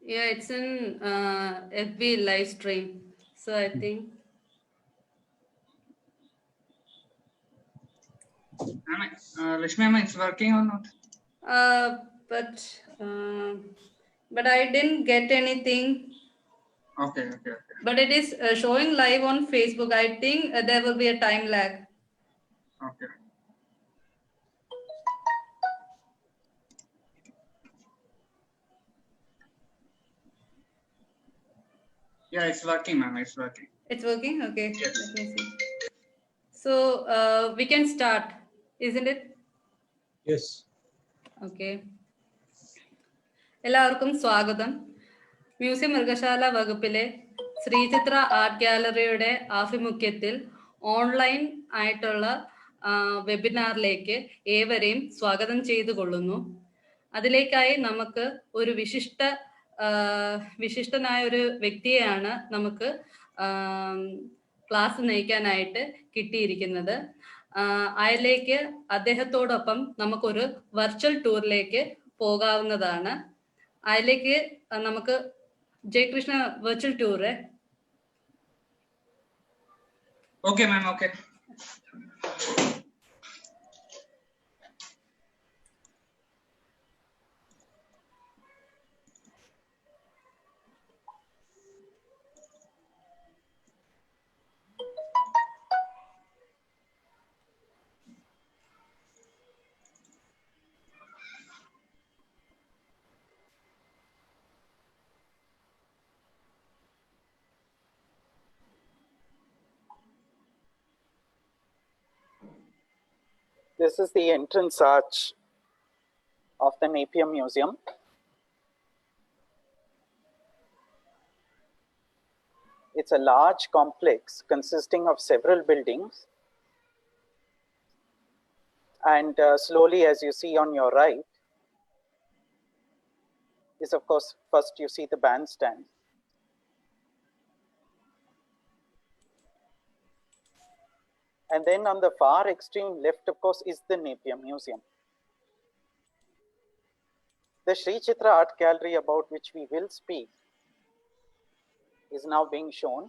Yeah, it's in FB live stream. So I think. Lakshmi Amma, it's working or not? But I didn't get anything. Okay. But it is showing live on Facebook. I think there will be a time lag. Okay. Yeah, it's working, ma'am. It's working. It's working? Okay. Yes. Let me see. So we can start, isn't it? Yes. Okay. എല്ലാവർക്കും സ്വാഗതം. Museum മൃഗശാല വകുപ്പിലെ Sree Chitra art ഗാലറിയുടെ ആഭിമുഖ്യത്തിൽ online ആയിട്ടുള്ള വെബിനാറിലേക്ക് ഏവരെയും സ്വാഗതം ചെയ്തു കൊള്ളുന്നു. അതിലേക്കായി നമുക്ക് ഒരു വിശിഷ്ടനായ ഒരു വ്യക്തിയെയാണ് നമുക്ക് ക്ലാസ് നയിക്കാനായിട്ട് കിട്ടിയിരിക്കുന്നത്. അതിലേക്ക് അദ്ദേഹത്തോടൊപ്പം നമുക്കൊരു വെർച്വൽ ടൂറിലേക്ക് പോകാവുന്നതാണ്. അതിലേക്ക് നമുക്ക് Jayakrishna virtual tour. Okay, ma'am. Okay. This is the entrance arch of the Napier Museum. It's a large complex consisting of several buildings. And slowly, as you see on your right, is of course, first you see the bandstand. And then on the far extreme left, of course, is the Napier Museum. The Sree Chitra Art Gallery, about which we will speak, is now being shown.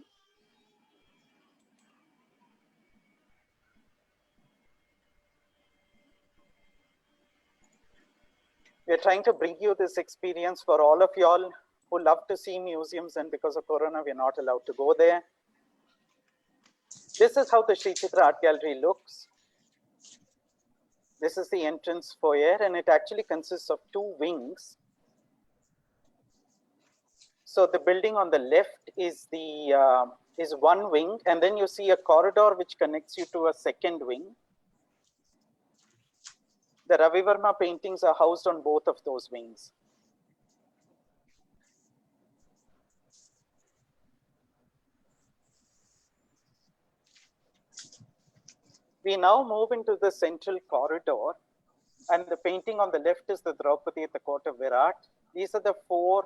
We are trying to bring you this experience for all of y'all who love to see museums, and because of Corona, we are not allowed to go there. This is how the Sree Chitra Art Gallery looks. This is the entrance foyer, and it actually consists of two wings. So the building on the left is one wing, and then you see a corridor which connects you to a second wing. The Ravi Varma paintings are housed on both of those wings. We now move into the central corridor, and the painting on the left is the Draupadi at the court of Virat. These are the four,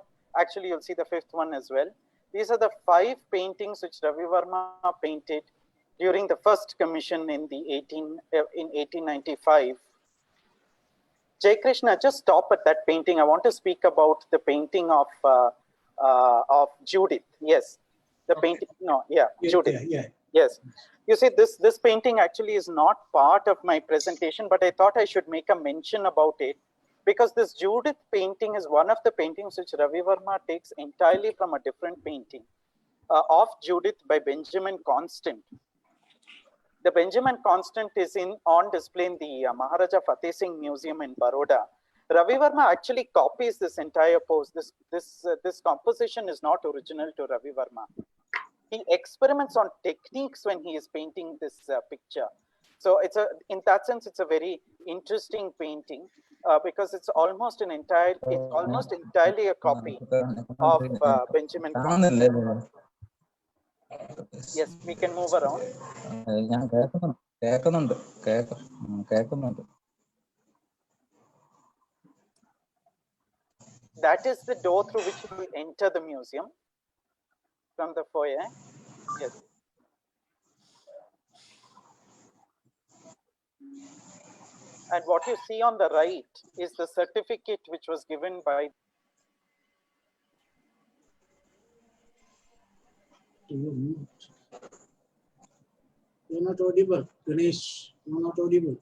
actually you'll see the fifth one as well. These are the 5 paintings which Ravi Varma painted during the first commission in 1895. Jai Krishna, just stop at that painting. I want to speak about the painting of Judith. Yes, the painting. No, yeah, Judith. Yeah. Yes. You see, this painting actually is not part of my presentation, but I thought I should make a mention about it, because this Judith painting is one of the paintings which Ravi Varma takes entirely from a different painting of Judith by Benjamin Constant. The Benjamin Constant is on display in the Maharaja Fateh Singh Museum in Baroda. Ravi Varma actually copies this entire pose. This composition is not original to Ravi Varma. He experiments on techniques when he is painting this picture. So in that sense, it's a very interesting painting because it's almost entirely a copy of Benjamin Constant. Yes, we can move around. That is the door through which you will enter the museum from the foyer. Yes. And what you see on the right is the certificate which was given by You're not audible. Ganesh, you're not audible.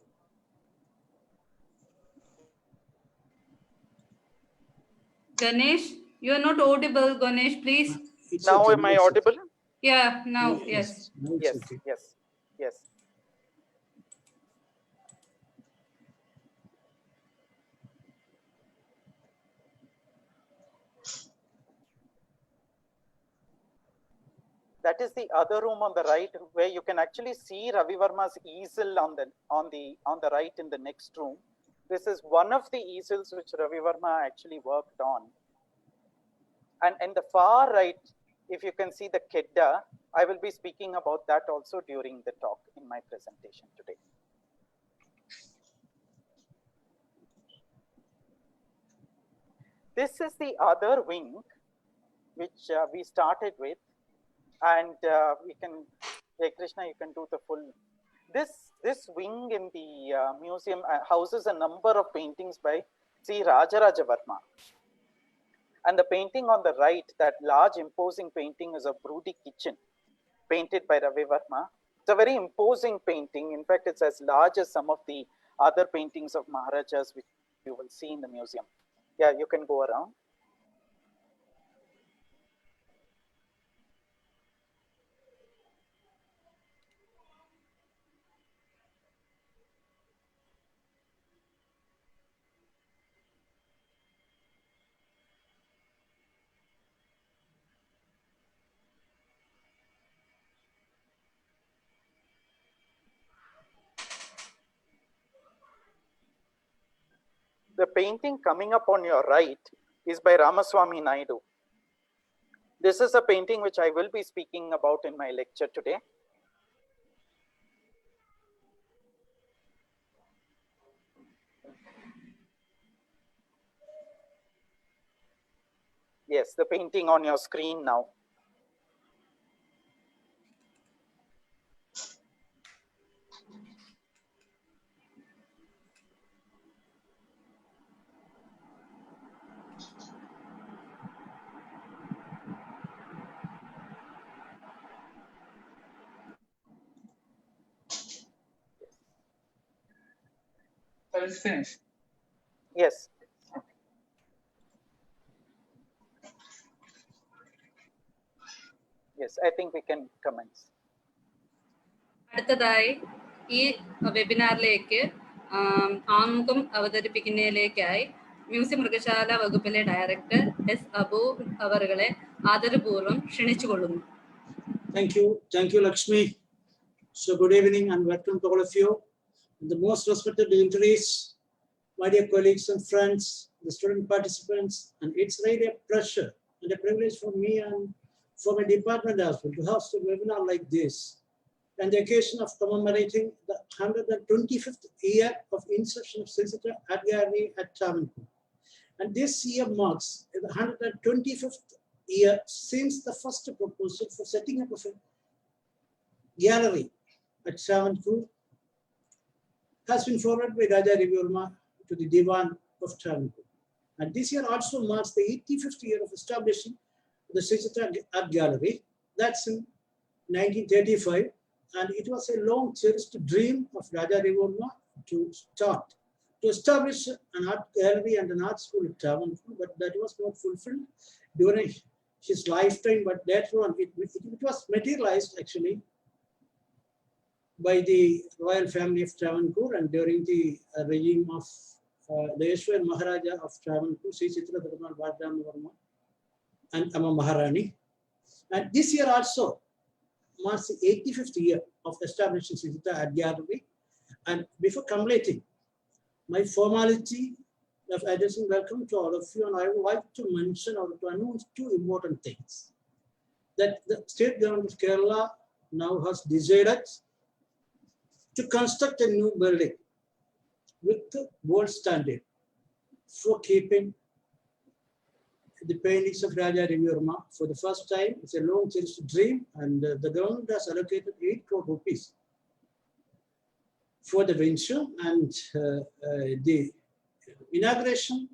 Ganesh, you are not audible. Ganesh, please. It's Now okay, am I it's okay. audible? Yeah, now, yes. Now it's Yes, okay. yes, yes. That is the other room on the right, where you can actually see Ravi Varma's easel on the right in the next room. This is one of the easels which Ravi Varma actually worked on. And in the far right, if you can see the Kedda, I will be speaking about that also during the talk in my presentation today. This is the other wing which we started with, and we can, hey Krishna, you can do the full. This wing in the museum houses a number of paintings by Sri Rajaraja Varma. And the painting on the right, that large imposing painting, is a Broody kitchen painted by Ravi Varma. It's a very imposing painting. In fact, it's as large as some of the other paintings of Maharajas which you will see in the museum. Yeah, you can go around. The painting coming up on your right is by Ramaswamy Naidu. This is a painting which I will be speaking about in my lecture today. Yes, the painting on your screen now. So it's finished. Yes. Yes, I think we can commence. അടുത്തതായി ഈ വെബിനാറിലേക്ക് ആമുഖം അവതരിപ്പിക്കുന്നതിലേക്കായി museum മൃഗശാല വകുപ്പിലെ director S Abu അവറുകളെ ആദരപൂർവ്വം ക്ഷണിച്ചുകൊള്ളുന്നു. Thank you, Lakshmi. So good evening and welcome to all of you. The most respected dignitaries, my dear colleagues and friends, the student participants, and it's really a pleasure and a privilege for me and for my department as well to host a webinar like this, on the occasion of commemorating the 125th year of inception of Sree Chitra Art Gallery at Travancore. And this year marks the 125th year since the first proposal for setting up of a gallery at Travancore has been forwarded by Raja Ravi Varma to the Diwan of Travancore. And this year also marks the 85th year of establishing the Sree Chitra Art Gallery. That's in 1935. And it was a long cherished dream of Raja Ravi Varma to establish an art gallery and an art school at Travancore, but that was not fulfilled during his lifetime. But later on, it was materialized actually by the royal family of Travancore and during the regime of the Yeshwar Maharaja of Travancore, Sree Chitra Art Gallery and Amma Maharani. And this year also marks the 85th year of establishing Sree Chitra Art Gallery. And before completing my formality of addressing welcome to all of you, and I would like to mention or to announce two important things. That the state government of Kerala now has decided to construct a new building with the world standard for keeping the paintings of Raja Ravi Varma for the first time. It's a long cherished dream, and the government has allocated 8 crore rupees for the venture, and the inauguration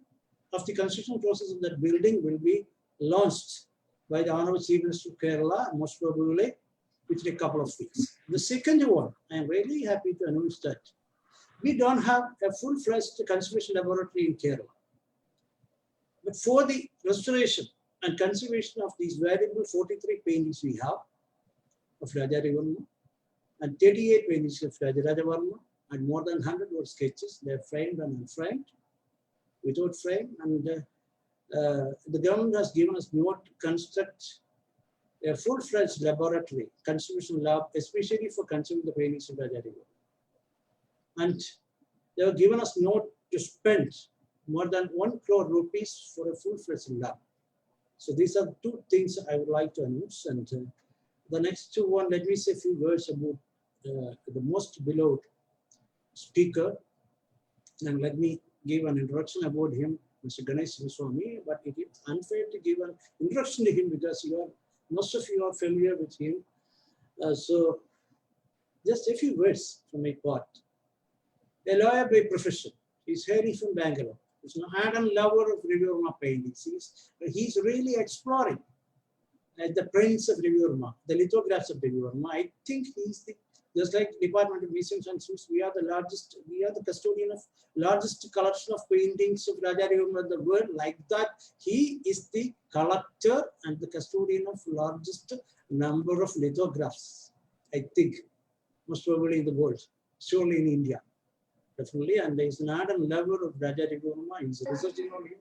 of the construction process of that building will be launched by the Honorable Chief Minister of Kerala, most probably within a couple of weeks. The second one, I am really happy to announce that we don't have a full-fledged conservation laboratory in Kerala. But for the restoration and conservation of these valuable 43 paintings we have of Raja Varma and 38 paintings of Raja Varma and more than 100 word sketches, they are framed and unframed, without frame, and the government has given us note to construct a full-fledged laboratory, conservation lab, especially for conserving the paintings of Raja Varma. And they have given us note to spend more than 1 crore rupees for a full-fledged lab. So these are two things I would like to announce. And the next two one, let me say a few words about the most beloved speaker. And let me give an introduction about him, Mr. Ganesh V Shivaswamy. But it is unfair to give an introduction to him because most of you are familiar with him. So just a few words from my part. A lawyer by profession. He's hailing from Bangalore. He's an ardent lover of Ravi Varma paintings. He's really exploring the prints of Ravi Varma, the lithographs of Ravi Varma. I think he's just like Department of Museums and Zoos, we are the custodian of largest collection of paintings of Raja Varma in the world. Like that, he is the collector and the custodian of largest number of lithographs, I think, most probably in the world, surely in India. Definitely, and he's an ardent lover of Raja Varma. He's researching on him.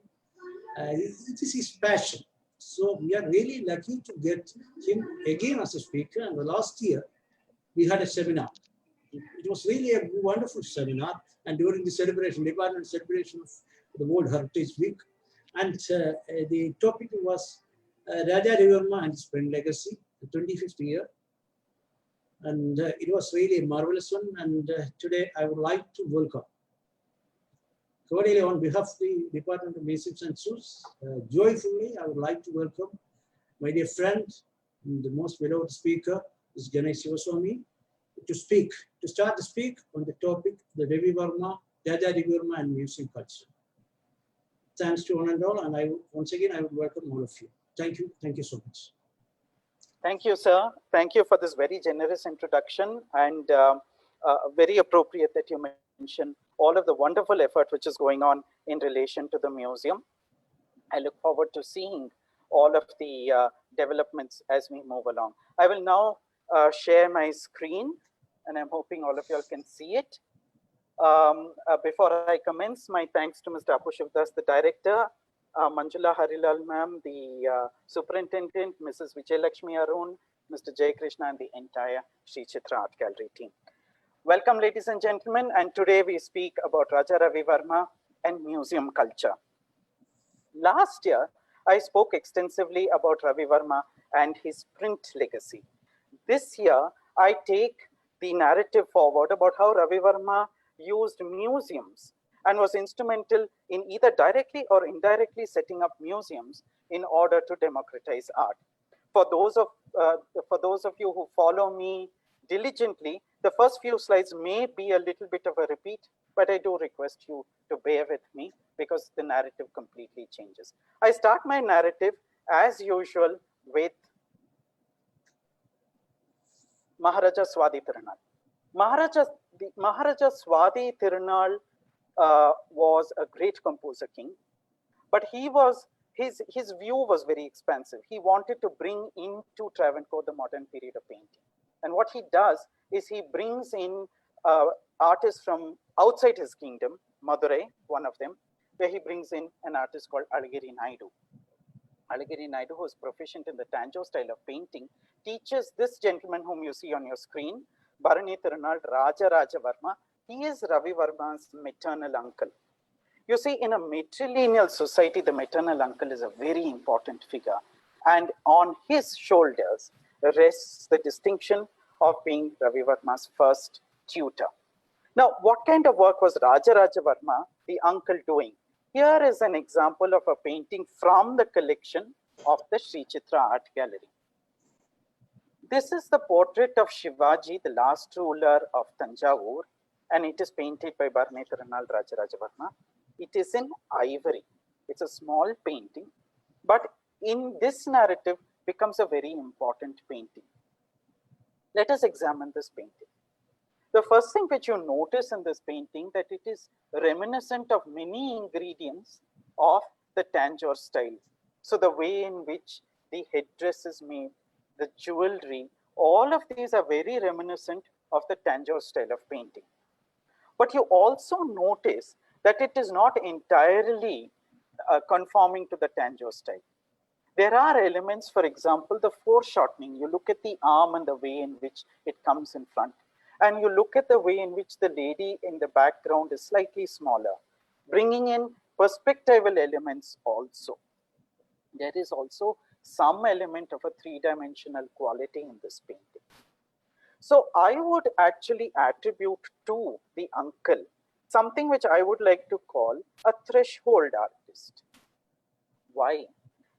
It is his passion. So we are really lucky to get him again as a speaker. And the last year, we had a seminar. It was really a wonderful seminar. And during the celebration, department celebration of the World Heritage Week, and the topic was Raja Varma and his print legacy, the 25th year. And it was really a marvelous one. And today I would like to welcome, cordially on behalf of the Department of Museums and Zoos, joyfully I would like to welcome my dear friend, the most beloved speaker, is Ganesh V Shivaswamy, to start to speak on the topic, the Ravi Varma, Raja Varma and museum culture. Thanks to one and all, and once again I would welcome all of you. Thank you so much. Thank you, sir. Thank you for this very generous introduction, and very appropriate that you mentioned all of the wonderful effort which is going on in relation to the museum. I look forward to seeing all of the developments as we move along. I will now share my screen, and I'm hoping all of you all can see it. Before I commence, my thanks to Mr. Apu Shivdas, the director, Manjula Harilal ma'am, the superintendent, Mrs. Vijayalakshmi Arun, Mr. Jay Krishna, and the entire Sree Chitra Art Gallery team. Welcome, ladies and gentlemen, and today we speak about Raja Ravi Varma and museum culture. Last year, I spoke extensively about Ravi Varma and his print legacy. This year, I take the narrative forward about how Ravi Varma used museums and was instrumental in either directly or indirectly setting up museums in order to democratize art. For those of you who follow me diligently, the first few slides may be a little bit of a repeat, but I do request you to bear with me because the narrative completely changes. I start my narrative as usual with Maharaja Swati Tirunal. Maharaja Swati Tirunal was a great composer king, but his view was very expansive. He wanted to bring into Travancore the modern period of painting. And what he does is he brings in artists from outside his kingdom, Madurai, one of them, where he brings in an artist called Alagiri Naidu. Alagiri Naidu, who is proficient in the Tanjore style of painting, teaches this gentleman whom you see on your screen, Bharani Tirunal Raja Varma. He is Ravi Varma's maternal uncle. You see, in a matrilineal society, the maternal uncle is a very important figure. And on his shoulders rests the distinction of being Ravi Varma's first tutor. Now, what kind of work was Raja Varma, the uncle, doing? Here is an example of a painting from the collection of the Sree Chitra Art Gallery. This is the portrait of Shivaji, the last ruler of Tanjavur, and it is painted by Bharani Tirunal Raja Varma. It is in ivory. It's a small painting, but in this narrative, becomes a very important painting. Let us examine this painting. The first thing which you notice in this painting that it is reminiscent of many ingredients of the Tanjore style. So the way in which the headdress is made, the jewelry, all of these are very reminiscent of the Tanjore style of painting. But you also notice that it is not entirely conforming to the Tanjore style. There are elements, for example, the foreshortening. You look at the arm and the way in which it comes in front. And you look at the way in which the lady in the background is slightly smaller, bringing in perspectival elements also. There is also some element of a three-dimensional quality in this painting. So I would actually attribute to the uncle something which I would like to call a threshold artist. Why?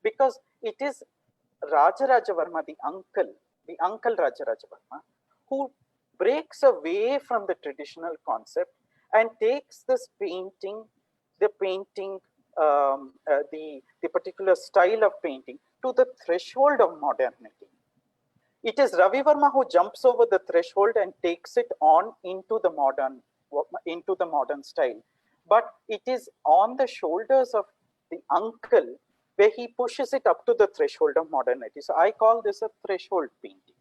Because it is Rajaraja Varma, the uncle Rajaraja Varma, who breaks away from the traditional concept and takes this painting, the particular style of painting to the threshold of modernity. It is Ravi Varma who jumps over the threshold and takes it on into the modern style. But it is on the shoulders of the uncle where he pushes it up to the threshold of modernity. So I call this a threshold painting,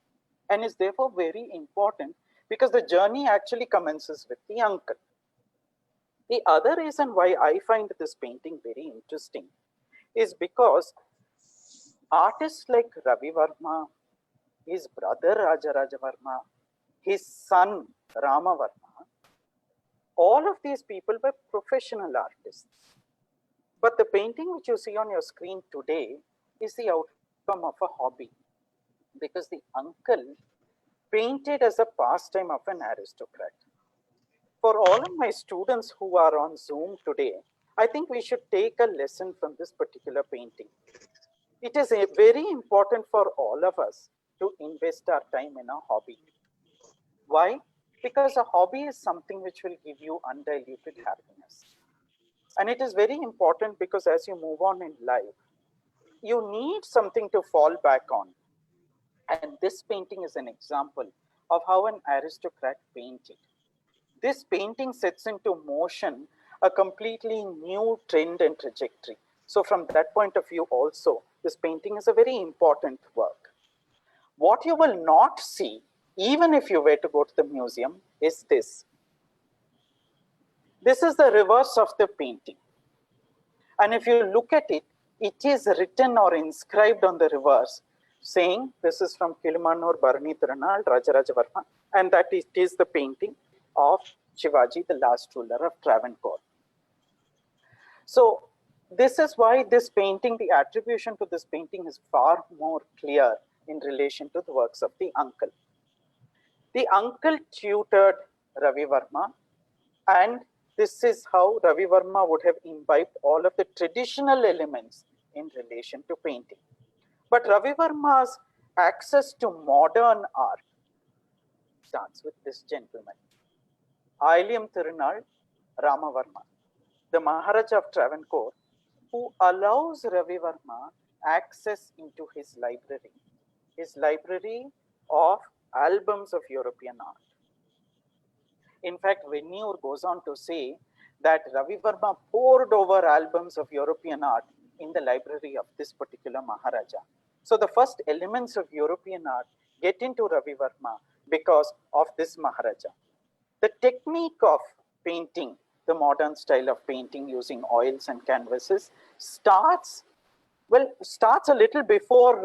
and is therefore very important because the journey actually commences with the uncle. The other reason why I find this painting very interesting is because artists like Ravi Varma, his brother Rajaraja Varma, his son Rama Varma, all of these people were professional artists. But the painting which you see on your screen today is the outcome of a hobby, because the uncle painted as a pastime of an aristocrat. For all of my students who are on Zoom today, I think we should take a lesson from this particular painting. It is very important for all of us to invest our time in a hobby. Why? Because a hobby is something which will give you undiluted happiness. And it is very important because as you move on in life, you need something to fall back on. And this painting is an example of how an aristocrat painted. This painting sets into motion a completely new trend and trajectory. So from that point of view also, this painting is a very important work. What you will not see, even if you were to go to the museum, is this. This is the reverse of the painting. And if you look at it, it is written or inscribed on the reverse, saying this is from Kilimanur Bharani Tirunal, Rajaraja Varma, and that it is the painting of Shivaji, the last ruler of Travancore. So this is why this painting, the attribution to this painting is far more clear in relation to the works of the uncle. The uncle tutored Ravi Varma, and this is how Ravi Varma would have imbibed all of the traditional elements in relation to painting. But Ravi Varma's access to modern art starts with this gentleman, Ailyam Tirunal Rama Varma, the Maharaja of Travancore, who allows Ravi Varma access into his library of albums of European art. In fact, Venure goes on to say that Ravi Varma pored over albums of European art in the library of this particular Maharaja. So the first elements of European art get into Ravi Varma because of this Maharaja. The technique of painting, the modern style of painting using oils and canvases, starts a little before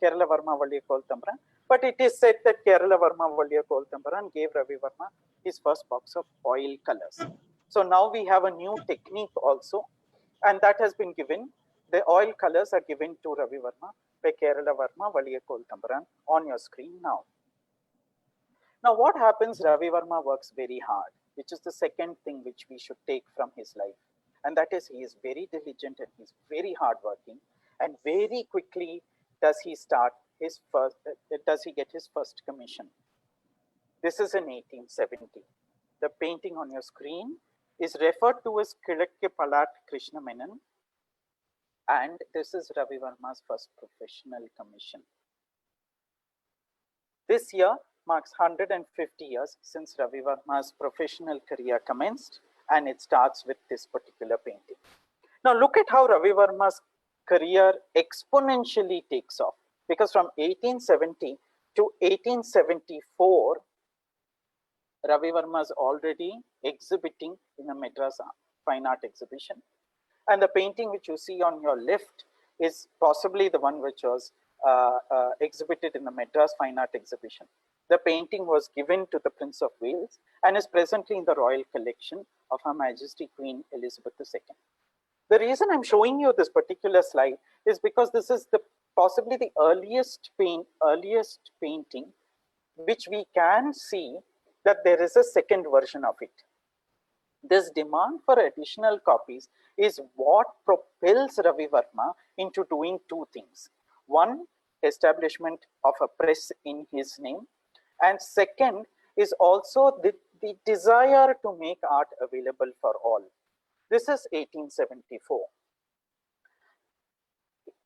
Kerala Varma Valliya Kolthambaran, but it is said that Kerala Varma Valliya Kolthambaran gave Ravi Varma his first box of oil colors. So now we have a new technique also, and that has been given. The oil colors are given to Ravi Varma by Kerala Varma Valliya Kolthambaran on your screen now. Now what happens? Ravi Varma works very hard, which is the second thing which we should take from his life. And that is, he is very diligent and he's very hardworking, and very quickly does he get his first commission. This is in 1870. The painting on your screen is referred to as Kilakke Palat Krishna Menon. And this is Ravi Varma's first professional commission. This year marks 150 years since Ravi Varma's professional career commenced, and it starts with this particular painting. Now look at how Ravi Varma's career exponentially takes off, because from 1870 to 1874, Ravi Varma is already exhibiting in a Madras Fine Art Exhibition. And the painting which you see on your left is possibly the one which was exhibited in the Madras Fine Art Exhibition. The painting was given to the Prince of Wales and is presently in the Royal Collection of Her Majesty Queen Elizabeth II. The reason I'm showing you this particular slide is because this is possibly the earliest painting which we can see that there is a second version of it. This demand for additional copies is what propels Ravi Varma into doing two things. One, establishment of a press in his name, and second is also the desire to make art available for all. This is 1874.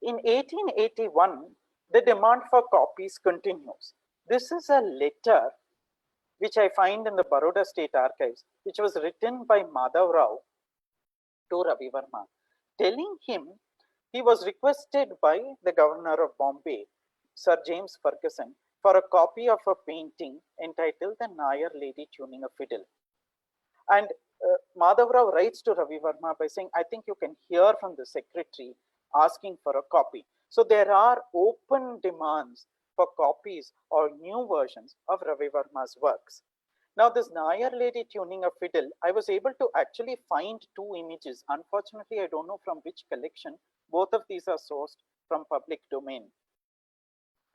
In 1881, the demand for copies continues. This is a letter which I find in the Baroda State Archives, which was written by Madhav Rao to Ravi Varma, telling him he was requested by the Governor of Bombay, Sir James Ferguson, for a copy of a painting entitled The Nair Lady Tuning a Fiddle. And Madhav Rao writes to Ravi Varma by saying, I think you can hear from the secretary asking for a copy. So there are open demands for copies or new versions of Ravi Varma's works. Now this Nair Lady Tuning a Fiddle, I was able to actually find two images. Unfortunately, I don't know from which collection. Both of these are sourced from public domain.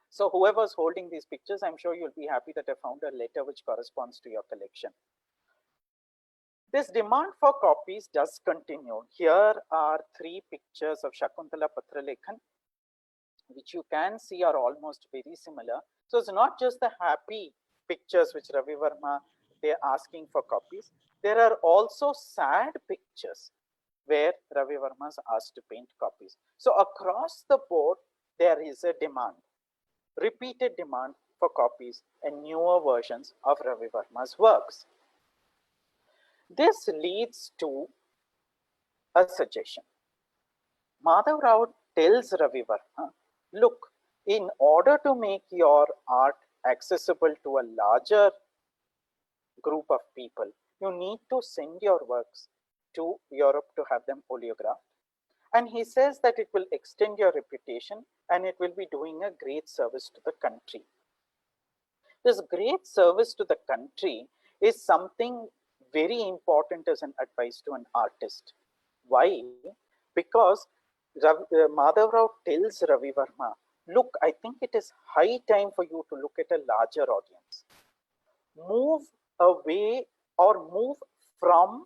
So whoever's holding these pictures, I'm sure you'll be happy that I found a letter which corresponds to your collection. This demand for copies does continue. Here are three pictures of Shakuntala Patralekhan, which you can see are almost very similar. So it's not just the happy pictures which Ravi Varma, they're asking for copies. There are also sad pictures where Ravi Varma is asked to paint copies. So across the board, there is a demand, repeated demand for copies and newer versions of Ravi Varma's works. This leads to a suggestion. Madhav Rao tells Ravi Varma, look, in order to make your art accessible to a larger group of people, you need to send your works to Europe to have them oleographed. And he says that it will extend your reputation and it will be doing a great service to the country. This great service to the country is something very important as an advice to an artist. Why? Because Madhav Rao tells Ravi Varma, look, I think it is high time for you to look at a larger audience. Move away or move from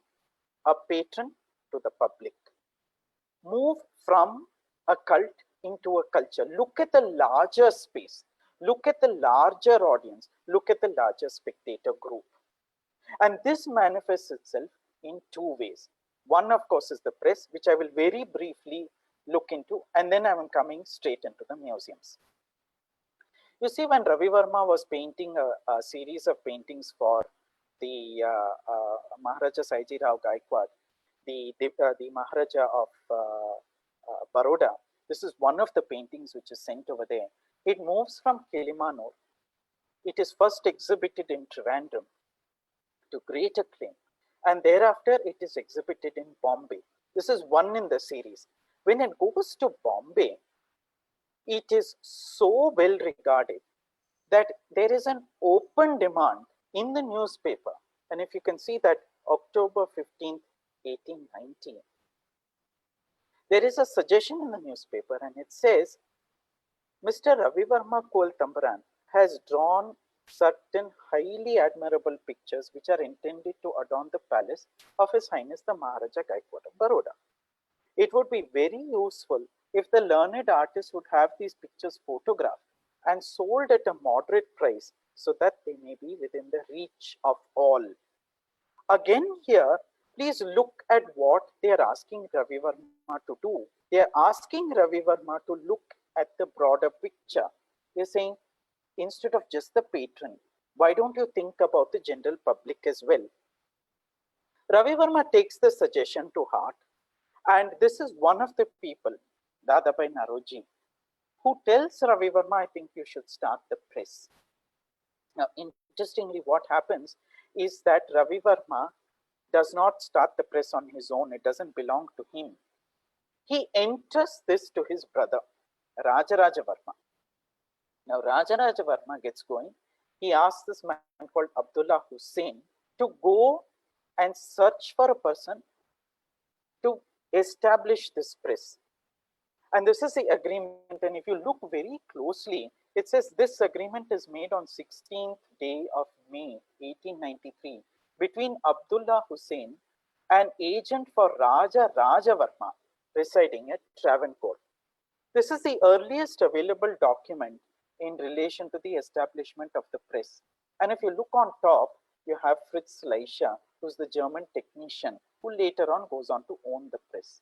a patron to the public. Move from a cult into a culture. Look at the larger space. Look at the larger audience. Look at the larger spectator group. And this manifests itself in two ways. One, of course, is the press, which I will very briefly look into, and then I am coming straight into the museums. You see, when Ravi Varma was painting a series of paintings for the Maharaja Saiji Rao Gaikwad, the Maharaja of Baroda, this is one of the paintings which is sent over there. It moves from Kilimanur. It is first exhibited in Trivandrum to great acclaim, and thereafter it is exhibited in Bombay. This is one in the series. When it goes to Bombay, it is so well regarded that there is an open demand in the newspaper. And if you can see that October 15th, 1890, there is a suggestion in the newspaper and it says, Mr. Ravi Varma Kol Tambaran has drawn certain highly admirable pictures which are intended to adorn the palace of His Highness the Maharaja Gaikwad of Baroda. It would be very useful if the learned artist would have these pictures photographed and sold at a moderate price so that they may be within the reach of all. Again here, please look at what they are asking Ravi Varma to do. They are asking Ravi Varma to look at the broader picture. They're saying, instead of just the patron, why don't you think about the general public as well? Ravi Varma takes the suggestion to heart, and this is one of the people, Dadabhai Naroji, who tells Ravi Varma, I think you should start the press. Now, interestingly, what happens is that Ravi Varma does not start the press on his own. It doesn't belong to him. He entrusts this to his brother, Rajaraja Varma. Now, Rajaraja Varma gets going. He asks this man called Abdullah Hussain to go and search for a person to establish this press. And this is the agreement. And if you look very closely, it says this agreement is made on 16th day of May, 1893, between Abdullah Hussain, an agent for Raja Rajavarma residing at Travancore. This is the earliest available document in relation to the establishment of the press. And if you look on top, you have Fritz Leischer, who's the German technician, who later on goes on to own the press.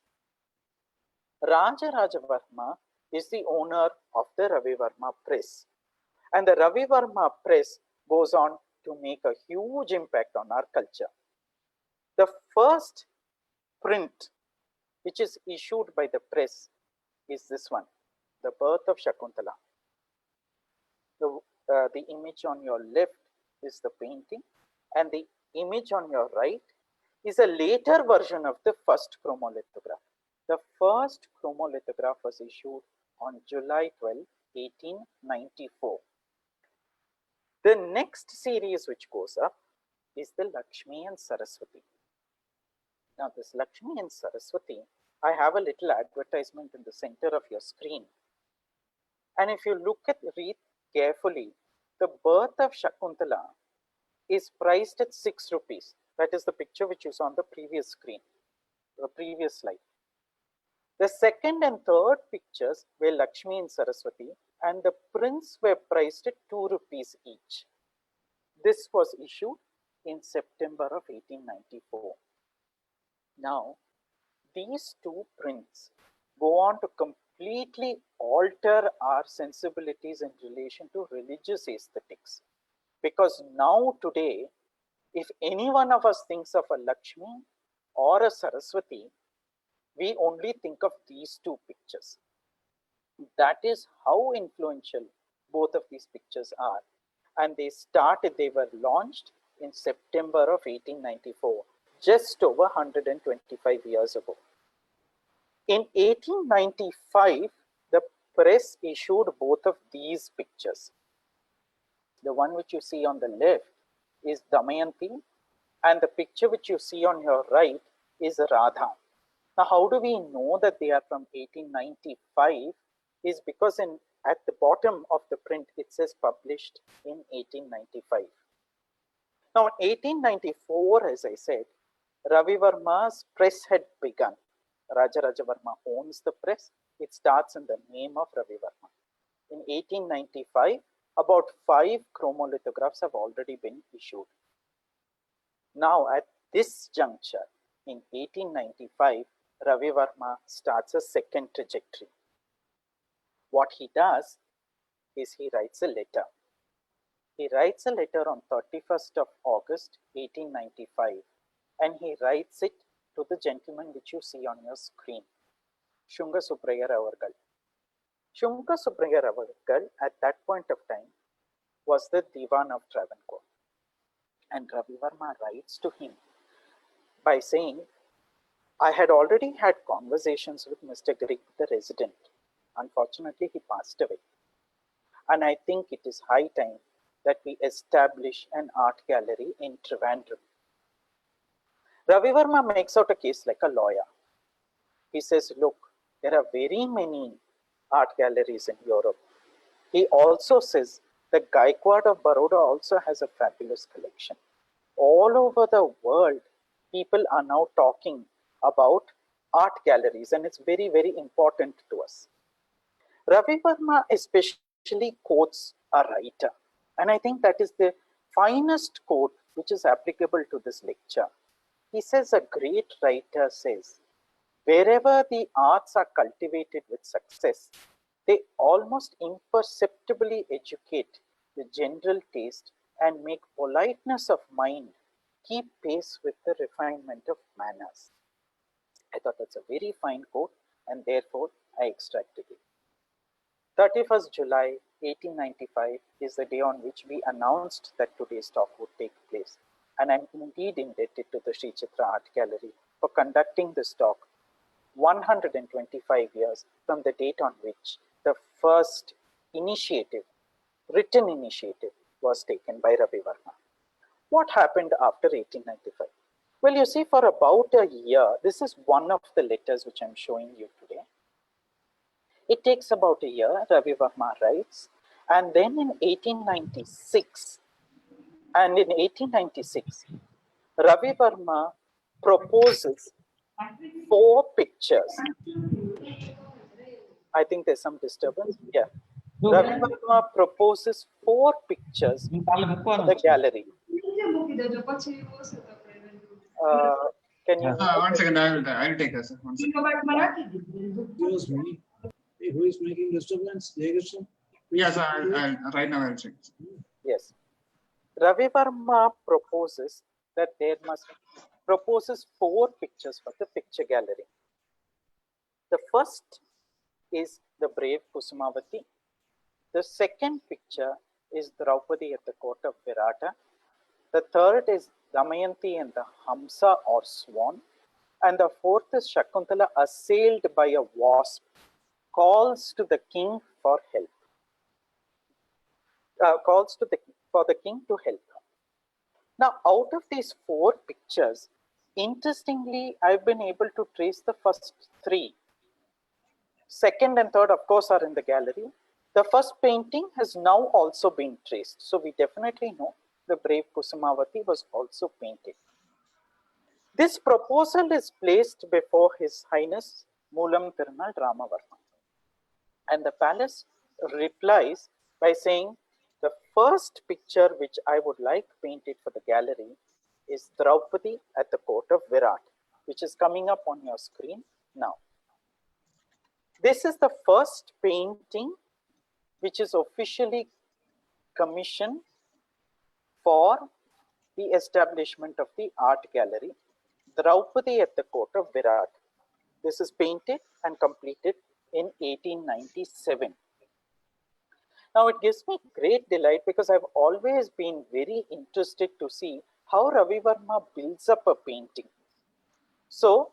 Raja Rajavarma is the owner of the Ravi Varma press. And the Ravi Varma press goes on to make a huge impact on our culture. The first print which is issued by the press is this one, The Birth of Shakuntala. The image on your left is the painting, and the image on your right is a later version of the first chromolithograph. The first chromolithograph was issued on July 12, 1894. The next series which goes up is the Lakshmi and Saraswati. Now, this Lakshmi and Saraswati, I have a little advertisement in the center of your screen. And if you read carefully, the Birth of Shakuntala is priced at 6 rupees. That is the picture which you saw on the previous screen, the previous slide. The second and third pictures were Lakshmi and Saraswati, and the prints were priced at 2 rupees each. This was issued in September of 1894. Now, these two prints go on to completely alter our sensibilities in relation to religious aesthetics. Because now today, if any one of us thinks of a Lakshmi or a Saraswati, we only think of these two pictures. That is how influential both of these pictures are. And they were launched in September of 1894, just over 125 years ago. In 1895, the press issued both of these pictures. The one which you see on the left is Damayanti, and the picture which you see on your right is Radha. Now, how do we know that they are from 1895? Is because at the bottom of the print, it says published in 1895. Now, in 1894, as I said, Ravi Varma's press had begun. Rajaraja Varma owns the press. It starts in the name of Ravi Varma. In 1895, about 5 chromolithographs have already been issued. Now, at this juncture, in 1895, Ravi Varma starts a second trajectory. What he does is he writes a letter. He writes a letter on 31st of August, 1895, and he writes it to the gentleman which you see on your screen, Shunga Subraya Ravargal. Shunga Subraya Ravargal, at that point of time, was the Diwan of Travancore. And Ravi Varma writes to him by saying, I had already had conversations with Mr. Grieg, the resident. Unfortunately, he passed away. And I think it is high time that we establish an art gallery in Trivandrum. Ravi Varma makes out a case like a lawyer. He says, look, there are very many art galleries in Europe. He also says the Gaikwad of Baroda also has a fabulous collection. All over the world, people are now talking about art galleries, and it's very, very important to us. Ravi Varma especially quotes a writer, and I think that is the finest quote which is applicable to this lecture. He says, a great writer says wherever the arts are cultivated with success, they almost imperceptibly educate the general taste and make politeness of mind keep pace with the refinement of manners. I thought that's a very fine quote, and therefore I extracted it. 31st July 1895 is the day on which we announced that today's talk would take place. And I'm indeed indebted to the Sree Chitra Art Gallery for conducting this talk 125 years from the date on which the first initiative, written initiative, was taken by Ravi Varma. What happened after 1895? Well, you see, for about a year, this is one of the letters which I'm showing you today. It takes about a year, Ravi Varma writes, and then in 1896, Ravi Varma proposes 4 pictures. I think there's some disturbance. Yeah. Ravi Varma proposes 4 pictures for the gallery. Can you? One second, I will take her, sir. One second. Excuse me. Hey, who is making disturbance? Jayakrishan? Yes, right now I'll check. Yes. Ravi Varma proposes that proposes 4 pictures for the picture gallery. The first is the brave Kusumavati. The second picture is Draupadi at the court of Virata. The third is Damayanti and the Hamsa or swan. And the fourth is Shakuntala assailed by a wasp, calls to the king for help. For the king to help her. Now, out of these 4 pictures, interestingly, I've been able to trace the first 3. Second and third, of course, are in the gallery. The first painting has now also been traced. So we definitely know the brave Kusumavati was also painted. This proposal is placed before His Highness Moolam Tirunal Ramavarma. And the palace replies by saying, the first picture which I would like painted for the gallery is Draupadi at the court of Virat, which is coming up on your screen now. This is the first painting which is officially commissioned for the establishment of the art gallery, Draupadi at the court of Virat. This is painted and completed in 1897. Now, it gives me great delight because I've always been very interested to see how Ravi Varma builds up a painting. So,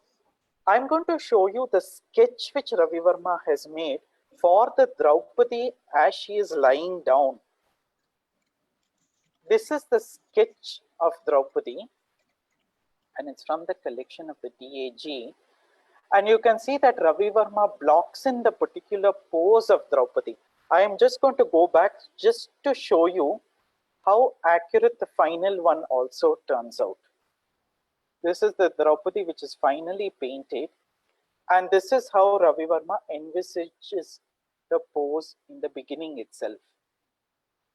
I'm going to show you the sketch which Ravi Varma has made for the Draupadi as she is lying down. This is the sketch of Draupadi, and it's from the collection of the DAG. And you can see that Ravi Varma blocks in the particular pose of Draupadi. I am just going to go back just to show you how accurate the final one also turns out. This is the Draupadi which is finally painted, and this is how Ravi Varma envisages the pose in the beginning itself.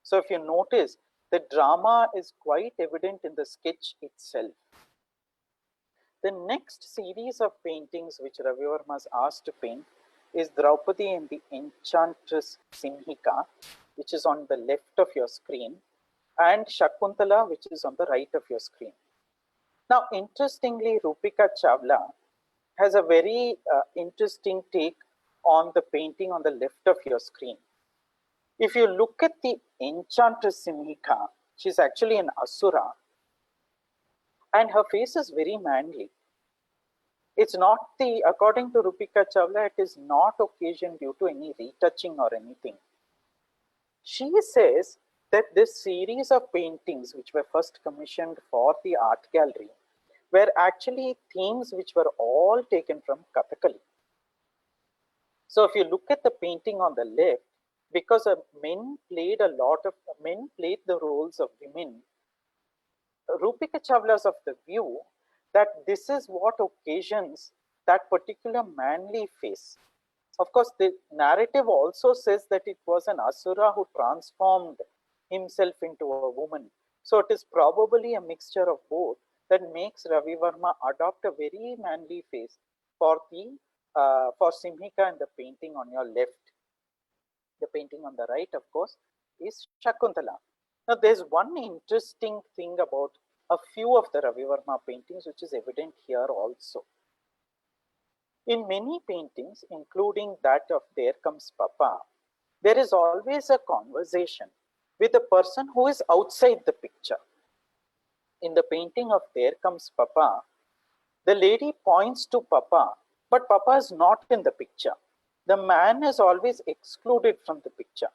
So if you notice, the drama is quite evident in the sketch itself. The next series of paintings which Ravi Varma is asked to paint is Draupadi and the Enchantress Simhika, which is on the left of your screen, and Shakuntala, which is on the right of your screen. Now, interestingly, Rupika Chawla has a very interesting take on the painting on the left of your screen. If you look at the Enchantress Simhika, she's actually an Asura, and her face is very manly. It's not according to Rupika Chawla, it is not occasioned due to any retouching or anything. She says that this series of paintings, which were first commissioned for the art gallery, were actually themes which were all taken from Kathakali. So if you look at the painting on the left, because men played the roles of women, Rupika Chawla is of the view that this is what occasions that particular manly face. Of course, the narrative also says that it was an Asura who transformed himself into a woman. So it is probably a mixture of both that makes Ravi Varma adopt a very manly face for the for Simhika and the painting on your left. The painting on the right, of course, is Shakuntala. Now, there's one interesting thing about a few of the Ravi Varma paintings, which is evident here also. In many paintings, including that of There Comes Papa, there is always a conversation with the person who is outside the picture. In the painting of There Comes Papa, the lady points to Papa, but Papa is not in the picture. The man is always excluded from the picture.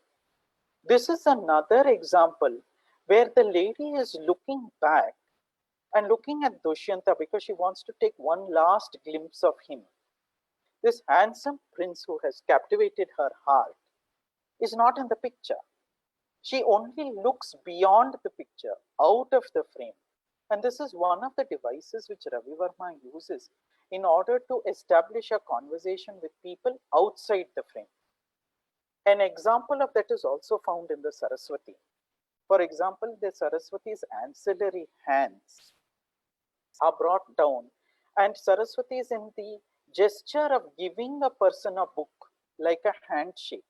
This is another example where the lady is looking back and looking at Dushyanta because she wants to take one last glimpse of him. This handsome prince who has captivated her heart is not in the picture. She only looks beyond the picture, out of the frame. And this is one of the devices which Ravi Varma uses in order to establish a conversation with people outside the frame. An example of that is also found in the Saraswati. For example, the Saraswati's ancillary hands are brought down, and Saraswati is in the gesture of giving a person a book, like a handshake.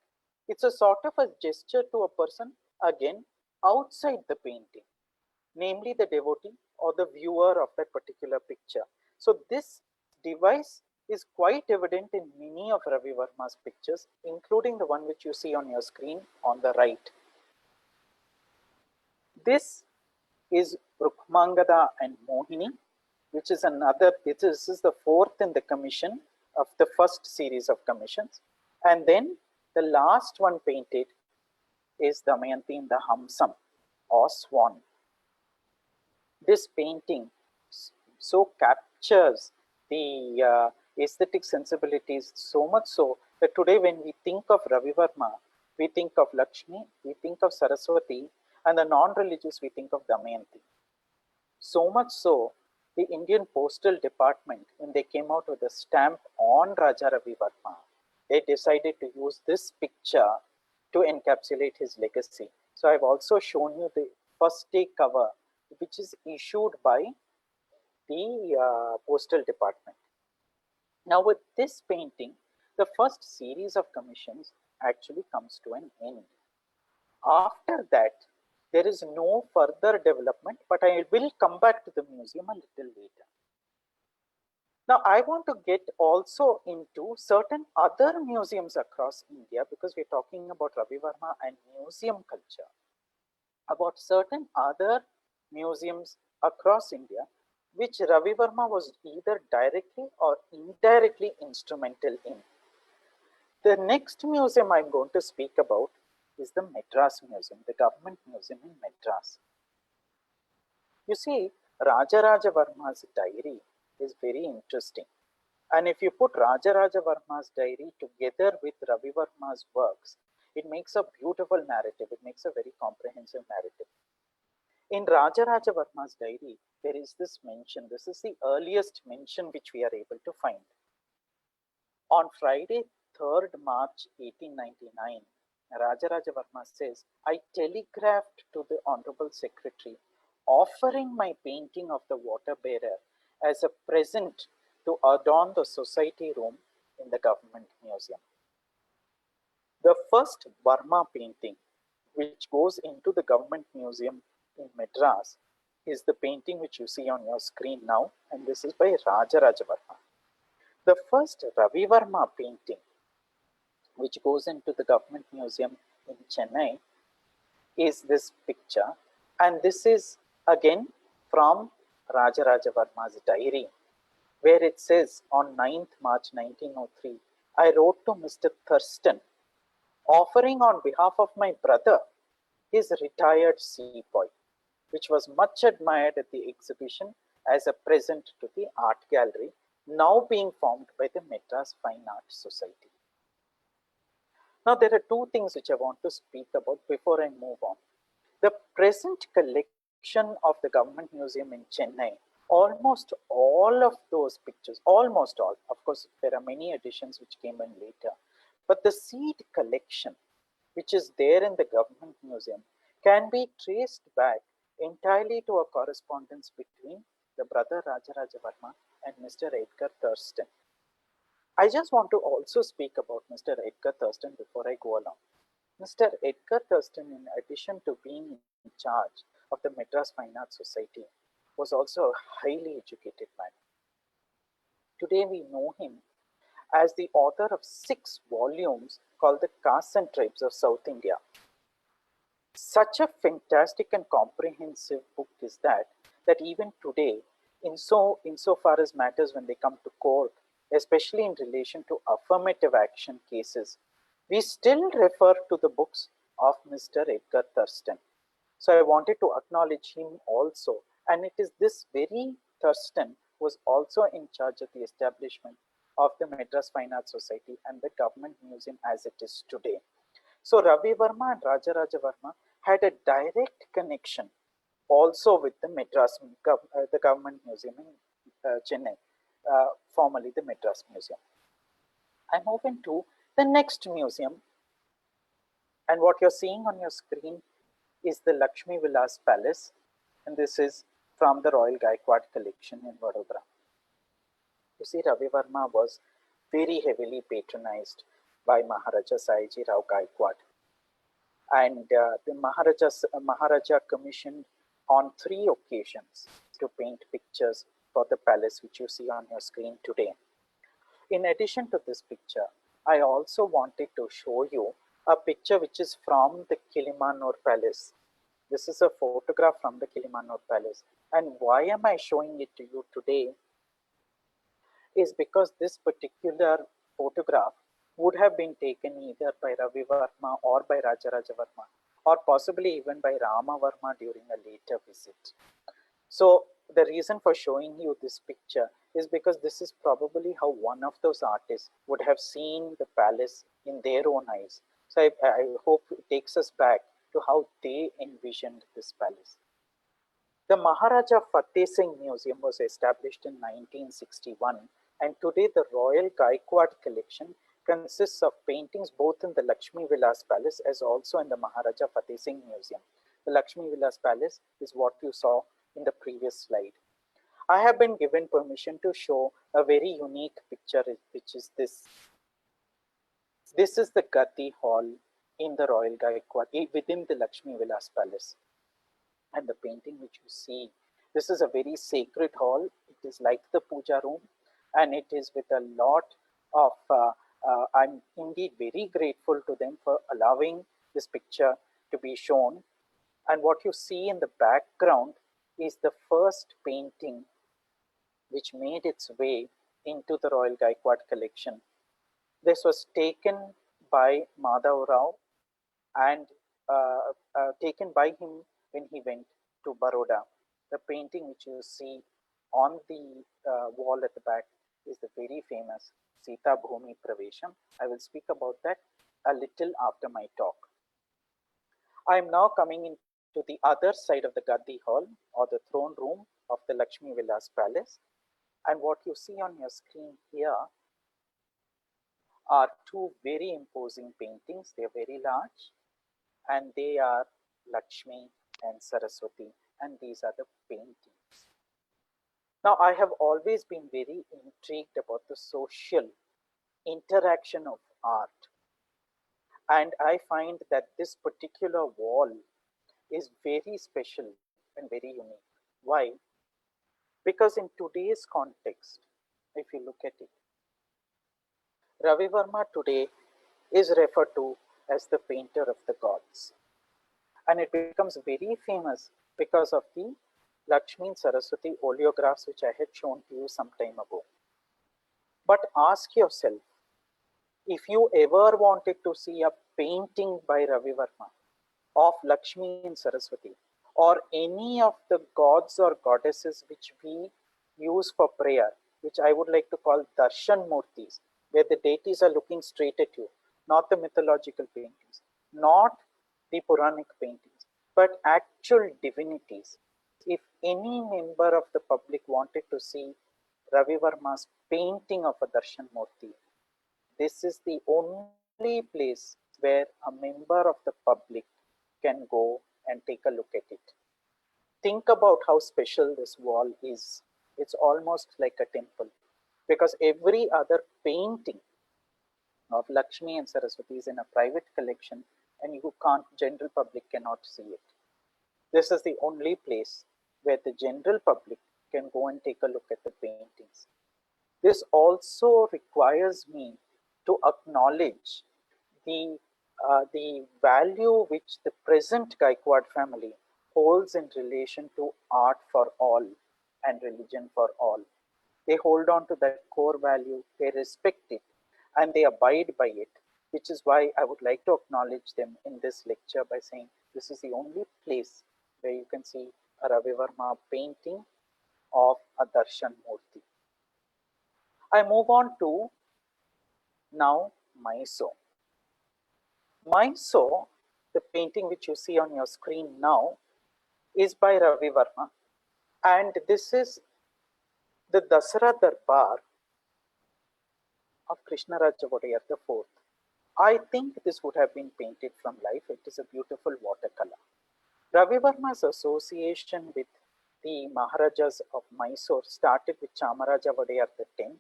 It's a sort of a gesture to a person, again, outside the painting, namely the devotee or the viewer of that particular picture. So this device is quite evident in many of Ravi Varma's pictures, including the one which you see on your screen on the right. This is Rukmangada and Mohini, which is another, this is the fourth in the commission of the first series of commissions. And then the last one painted is Damayanti in the Hamsam or Swan. This painting so captures the aesthetic sensibilities, so much so that today when we think of Ravi Varma, we think of Lakshmi, we think of Saraswati, and the non-religious we think of Damayanti. So much so, the Indian Postal Department, when they came out with a stamp on Raja Ravi Varma, they decided to use this picture to encapsulate his legacy. So I've also shown you the first day cover, which is issued by the Postal Department. Now with this painting, the first series of commissions actually comes to an end. After that, there is no further development, but I will come back to the museum a little later. Now, I want to get also into certain other museums across India, because we're talking about Ravi Varma and museum culture, about certain other museums across India, which Ravi Varma was either directly or indirectly instrumental in. The next museum I'm going to speak about is the Madras Museum, the government museum in Madras. You see, Rajaraja Varma's diary is very interesting. And if you put Rajaraja Varma's diary together with Ravi Varma's works, it makes a beautiful narrative. It makes a very comprehensive narrative. In Rajaraja Varma's diary, there is this mention. This is the earliest mention which we are able to find. On Friday, 3rd March 1899, Rajaraja Varma says, I telegraphed to the Honorable Secretary offering my painting of the water bearer as a present to adorn the society room in the government museum. The first Varma painting which goes into the government museum in Madras is the painting which you see on your screen now, and this is by Rajaraja Varma. The first Ravi Varma painting which goes into the government museum in Chennai is this picture, and this is again from Rajaraja Varma's diary, where it says on 9th March 1903, I wrote to Mr. Thurston offering on behalf of my brother his retired sepoy, which was much admired at the exhibition as a present to the art gallery now being formed by the Madras Fine Arts Society. Now, there are two things which I want to speak about before I move on. The present collection of the Government Museum in Chennai, almost all of those pictures, almost all, of course, there are many additions which came in later, but the seed collection which is there in the Government Museum can be traced back entirely to a correspondence between the brother Rajaraja Varma and Mr. Edgar Thurston. I just want to also speak about Mr. Edgar Thurston before I go along. Mr. Edgar Thurston, in addition to being in charge of the Madras Fine Arts Society, was also a highly educated man. Today we know him as the author of 6 volumes called The Castes and Tribes of South India. Such a fantastic and comprehensive book is that even today, insofar as matters when they come to court, especially in relation to affirmative action cases, we still refer to the books of Mr. Edgar Thurston. So I wanted to acknowledge him also. And it is this very Thurston who was also in charge of the establishment of the Madras Fine Arts Society and the Government Museum as it is today. So Ravi Varma and Rajaraja Varma had a direct connection also with the the Government Museum in Chennai, formerly the Madras Museum. I move into the next museum, and what you're seeing on your screen is the Lakshmi Vilas Palace, and this is from the Royal Gaikwad collection in Vadodara. You see, Ravi Varma was very heavily patronized by Maharaja Saiji Rao Gaikwad, and the Maharaja commissioned on 3 occasions to paint pictures for the palace, which you see on your screen today. In addition to this picture, I also wanted to show you a picture which is from the Kilimanur Palace. This is a photograph from the Kilimanur Palace. And why am I showing it to you today? Is because this particular photograph would have been taken either by Ravi Varma or by Rajaraja Varma, or possibly even by Rama Varma during a later visit. So the reason for showing you this picture is because this is probably how one of those artists would have seen the palace in their own eyes. So I hope it takes us back to how they envisioned this palace. The Maharaja Fateh Singh Museum was established in 1961, and today the Royal Gaikwad collection consists of paintings both in the Lakshmi Vilas Palace as also in the Maharaja Fateh Singh Museum. The Lakshmi Vilas Palace is what you saw in the previous slide. I have been given permission to show a very unique picture, which is this. This is the Gati Hall in the Royal Gaikwad, within the Lakshmi Vilas Palace. And the painting which you see, this is a very sacred hall. It is like the puja room, and it is with a lot of, I'm indeed very grateful to them for allowing this picture to be shown. And what you see in the background is the first painting which made its way into the Royal Gaikwad collection. This was taken by Madhav Rao and taken by him when he went to Baroda. The painting which you see on the wall at the back is the very famous Sita Bhumi Pravesham. I will speak about that a little after my talk. I am now coming into the other side of the Gaddi Hall, or the throne room of the Lakshmi Vilas Palace. And what you see on your screen here are 2 very imposing paintings. They are very large, and they are Lakshmi and Saraswati, and these are the paintings. Now, I have always been very intrigued about the social interaction of art, and I find that this particular wall is very special and very unique. Why? Because in today's context, if you look at it, Ravi Varma today is referred to as the painter of the gods. And it becomes very famous because of the Lakshmi and Saraswati oleographs which I had shown to you some time ago. But ask yourself, if you ever wanted to see a painting by Ravi Varma of Lakshmi and Saraswati, or any of the gods or goddesses which we use for prayer, which I would like to call darshan murtis, where the deities are looking straight at you, not the mythological paintings, not the Puranic paintings, but actual divinities. If any member of the public wanted to see Ravi Varma's painting of a darshan murti, this is the only place where a member of the public can go and take a look at it. Think about how special this wall is. It's almost like a temple. because every other painting of Lakshmi and Saraswati is in a private collection and you can't, general public cannot see it. This is the only place where the general public can go and take a look at the paintings. This also requires me to acknowledge the value which the present Gaikwad family holds in relation to art for all and religion for all. They hold on to that core value, they respect it, and they abide by it, which is why I would like to acknowledge them in this lecture by saying this is the only place where you can see a Ravi Varma painting of a Darshan Murti. I move on to now Mysore. Mysore, the painting which you see on your screen now, is by Ravi Varma, and this is the Dasara Darbar of Krishnaraja Vodayar IV. I think this would have been painted from life. It is a beautiful watercolor. Ravi Varma's association with the Maharajas of Mysore started with Chamaraja Vodayar X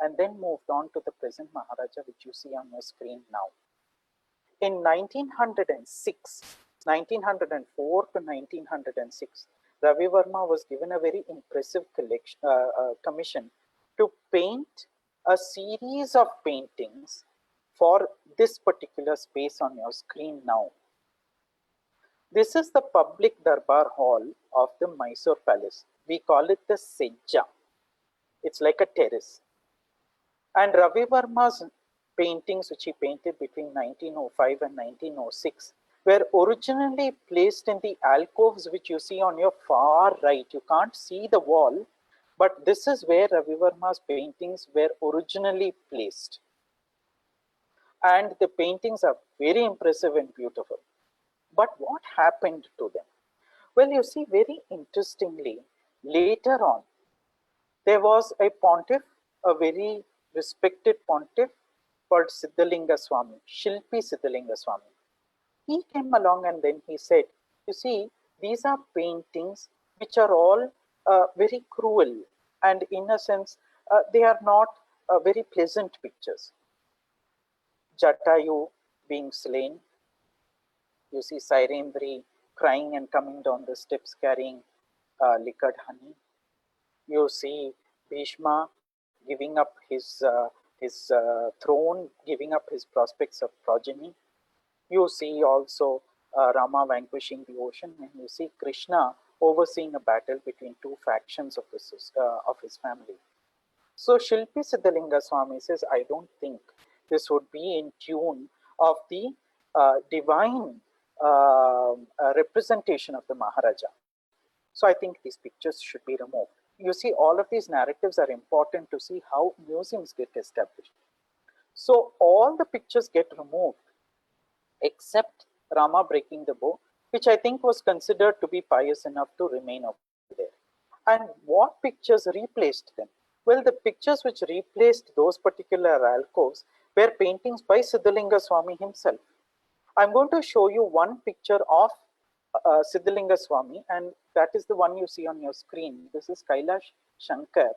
and then moved on to the present Maharaja which you see on your screen now. In 1906, 1904 to 1906, Ravi Varma was given a very impressive commission to paint a series of paintings for this particular space on your screen now. This is the public Darbar Hall of the Mysore Palace. We call it the Sejja. It's like a terrace. And Ravi Varma's paintings, which he painted between 1905 and 1906, were originally placed in the alcoves which you see on your far right. You can't see the wall, but this is where Ravi Varma's paintings were originally placed. And the paintings are very impressive and beautiful. But what happened to them? Well, you see, very interestingly, later on, there was a pontiff, a very respected pontiff called Siddhalinga Swami, Shilpi Siddhalinga Swami. He came along and then he said, you see, these are paintings which are all very cruel, and in a sense, they are not very pleasant pictures. Jatayu being slain, you see Sairendri crying and coming down the steps carrying liquid honey. You see Bhishma giving up his throne, giving up his prospects of progeny. You see also Rama vanquishing the ocean, and you see Krishna overseeing a battle between two factions of his family. So Shilpi Siddhalinga Swami says, I don't think this would be in tune of the divine representation of the Maharaja. So I think these pictures should be removed. You see, all of these narratives are important to see how museums get established. So all the pictures get removed except Rama breaking the bow, which I think was considered to be pious enough to remain over there. And what pictures replaced them? Well, the pictures which replaced those particular alcoves were paintings by Siddhalinga Swami himself. I'm going to show you one picture of Siddhalinga Swami, and that is the one you see on your screen. This is Kailash Shankar,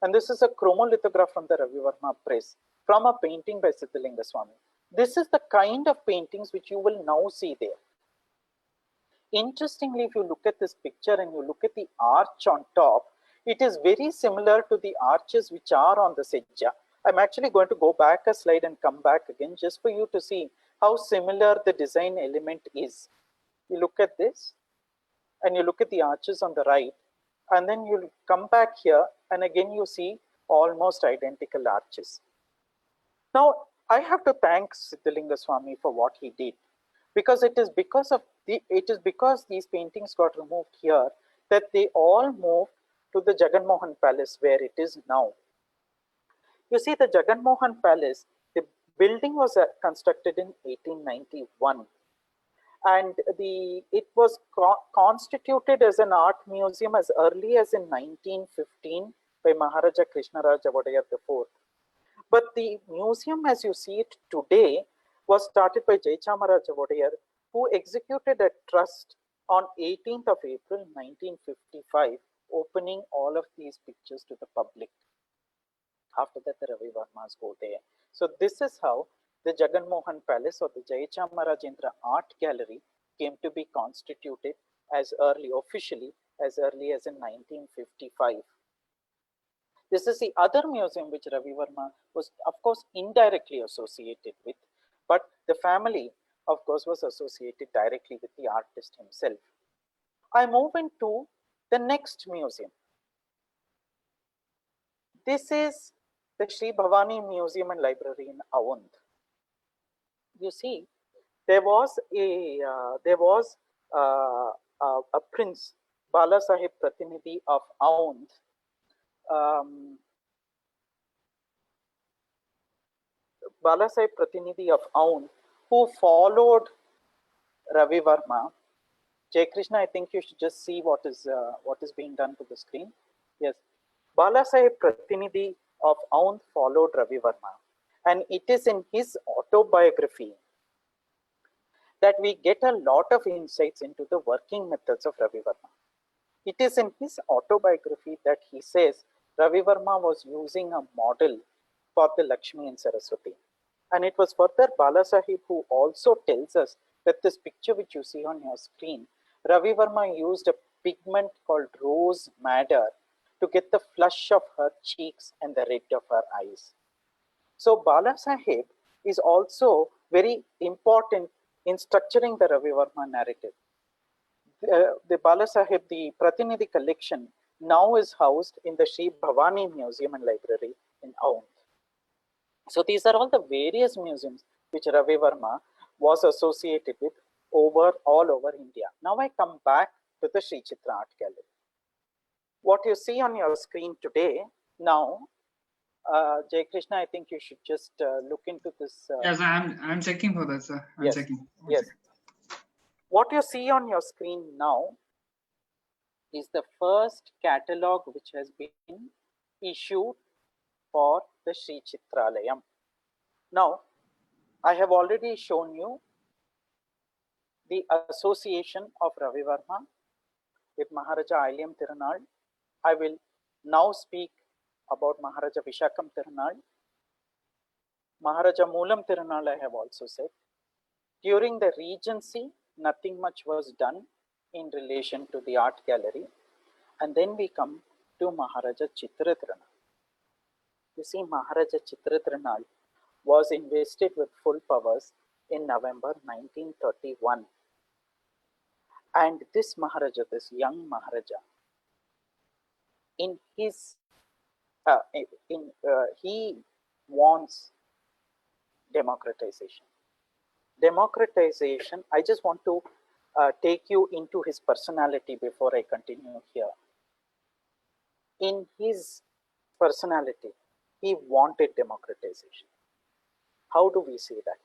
and this is a chromolithograph from the Ravi Varma press from a painting by Siddhalinga Swami. This is the kind of paintings which you will now see there. Interestingly, if you look at this picture and you look at the arch on top, it is very similar to the arches which are on the Sejja. I'm actually going to go back a slide and come back again just for you to see how similar the design element is. You look at this and you look at the arches on the right, and then you come back here and again you see almost identical arches. Now, I have to thank Siddhalinga Swami for what he did, because it is because these paintings got removed here that they all moved to the Jagan Mohan Palace where it is now. You see, the Jagan Mohan Palace, the building was constructed in 1891, and it was constituted as an art museum as early as in 1915 by Maharaja Krishnaraja Vodayar IV. But the museum as you see it today was started by Jayachamaraja Vodayar, who executed a trust on 18th of April 1955, opening all of these pictures to the public. After that, the Ravi Varmas go there. So this is how the Jagan Mohan Palace or the Jayachamarajendra's Art Gallery came to be constituted as early, officially, as early as in 1955. This is the other museum which Ravi Varma was, of course, indirectly associated with, but the family, of course, was associated directly with the artist himself. I move into the next museum. This is the Sri Bhavani Museum and Library in Avund. You see, there was a prince, Bala Sahib Pratinidhi of Avund. Bala Sahib Pratinidhi of Avund, who followed Ravi Varma. Jai Krishna, I think you should just see what is being done to the screen. Yes, Bala Sahib Pratinidhi of Avund followed Ravi Varma, and it is in his autobiography that we get a lot of insights into the working methods of Ravi Varma. It is in his autobiography that he says Ravi Varma was using a model for the Lakshmi and Saraswati. And it was further Bala Sahib who also tells us that this picture which you see on your screen, Ravi Varma used a pigment called rose madder to get the flush of her cheeks and the red of her eyes. So Bala Sahib is also very important in structuring the Ravi Varma narrative. The Bala Sahib, the Pratinidhi collection, now is housed in the Sri Bhavani Museum and Library in Avund. So these are all the various museums which Ravi Varma was associated with all over India. Now I come back to the Sree Chitra Art Gallery. What you see on your screen today, now, Jai Krishna, I think you should just look into this. Yes, I'm checking for that, sir. I'm yes, checking. Yes. What you see on your screen now is the first catalogue which has been issued for the Sree Chitralayam. Now, I have already shown you the association of Ravi Varma with Maharaja Ailyam Tirunal. I will now speak about Maharaja Vishakam Tirunal. Maharaja Moolam Tirunal I have also said. During the regency, nothing much was done in relation to the art gallery. And then we come to Maharaja Chitra Tirunal. You see, Maharaja Chitra Tirunal was invested with full powers in November 1931. And this Maharaja, this young Maharaja, he wants democratization. Democratization, I just want to take you into his personality before I continue here. In his personality, he wanted democratization. How do we say that?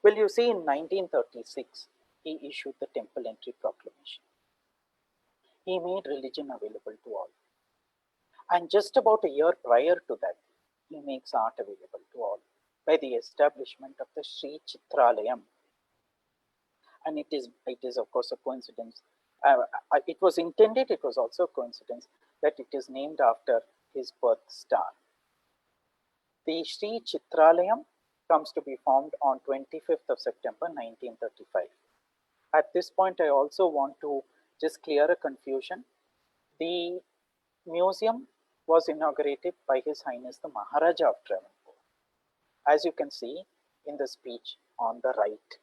Well, you see, in 1936, he issued the Temple Entry Proclamation. He made religion available to all. And just about a year prior to that, he makes art available to all by the establishment of the Sree Chitralayam. And it is of course a coincidence. It was intended, it was also a coincidence that it is named after his birth star. The Sree Chitralayam comes to be formed on 25th of September 1935. At this point, I also want to just clear a confusion. The museum was inaugurated by His Highness the Maharaja of Travancore, as you can see in the speech on the right.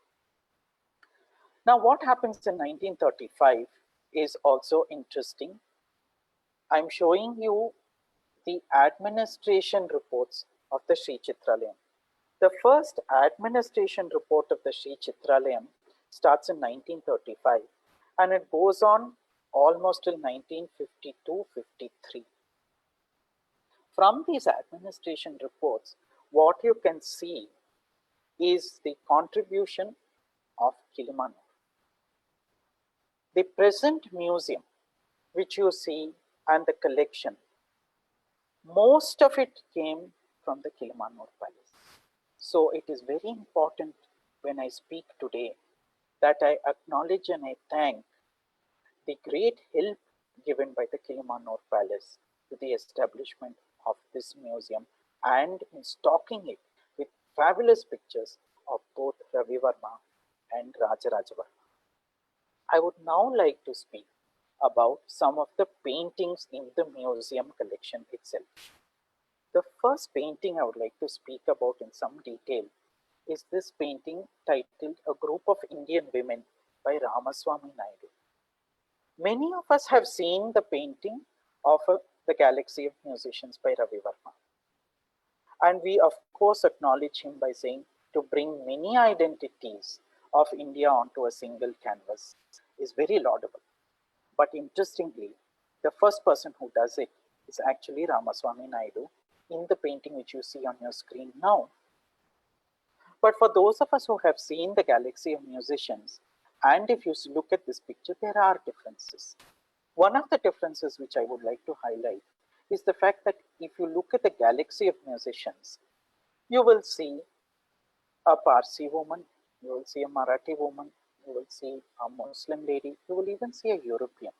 Now, what happens in 1935 is also interesting. I'm showing you the administration reports of the Sree Chitralayam. The first administration report of the Sree Chitralayam starts in 1935 and it goes on almost till 1952-53. From these administration reports, what you can see is the contribution of Kilimanur. The present museum, which you see, and the collection, most of it came from the Kilimanur Palace. So it is very important when I speak today that I acknowledge and I thank the great help given by the Kilimanur Palace to the establishment of this museum and in stocking it with fabulous pictures of both Ravi Varma and Rajaraja Varma. I would now like to speak about some of the paintings in the museum collection itself. The first painting I would like to speak about in some detail is this painting titled A Group of Indian Women by Ramaswamy Naidu. Many of us have seen the painting of The Galaxy of Musicians by Ravi Varma. And we of course acknowledge him by saying to bring many identities of India onto a single canvas is very laudable. But interestingly, the first person who does it is actually Ramaswamy Naidu in the painting which you see on your screen now. But for those of us who have seen The Galaxy of Musicians, and if you look at this picture, there are differences. One of the differences which I would like to highlight is the fact that if you look at The Galaxy of Musicians, you will see a Parsi woman, you will see a Marathi woman, you will see a Muslim lady, you will even see a European.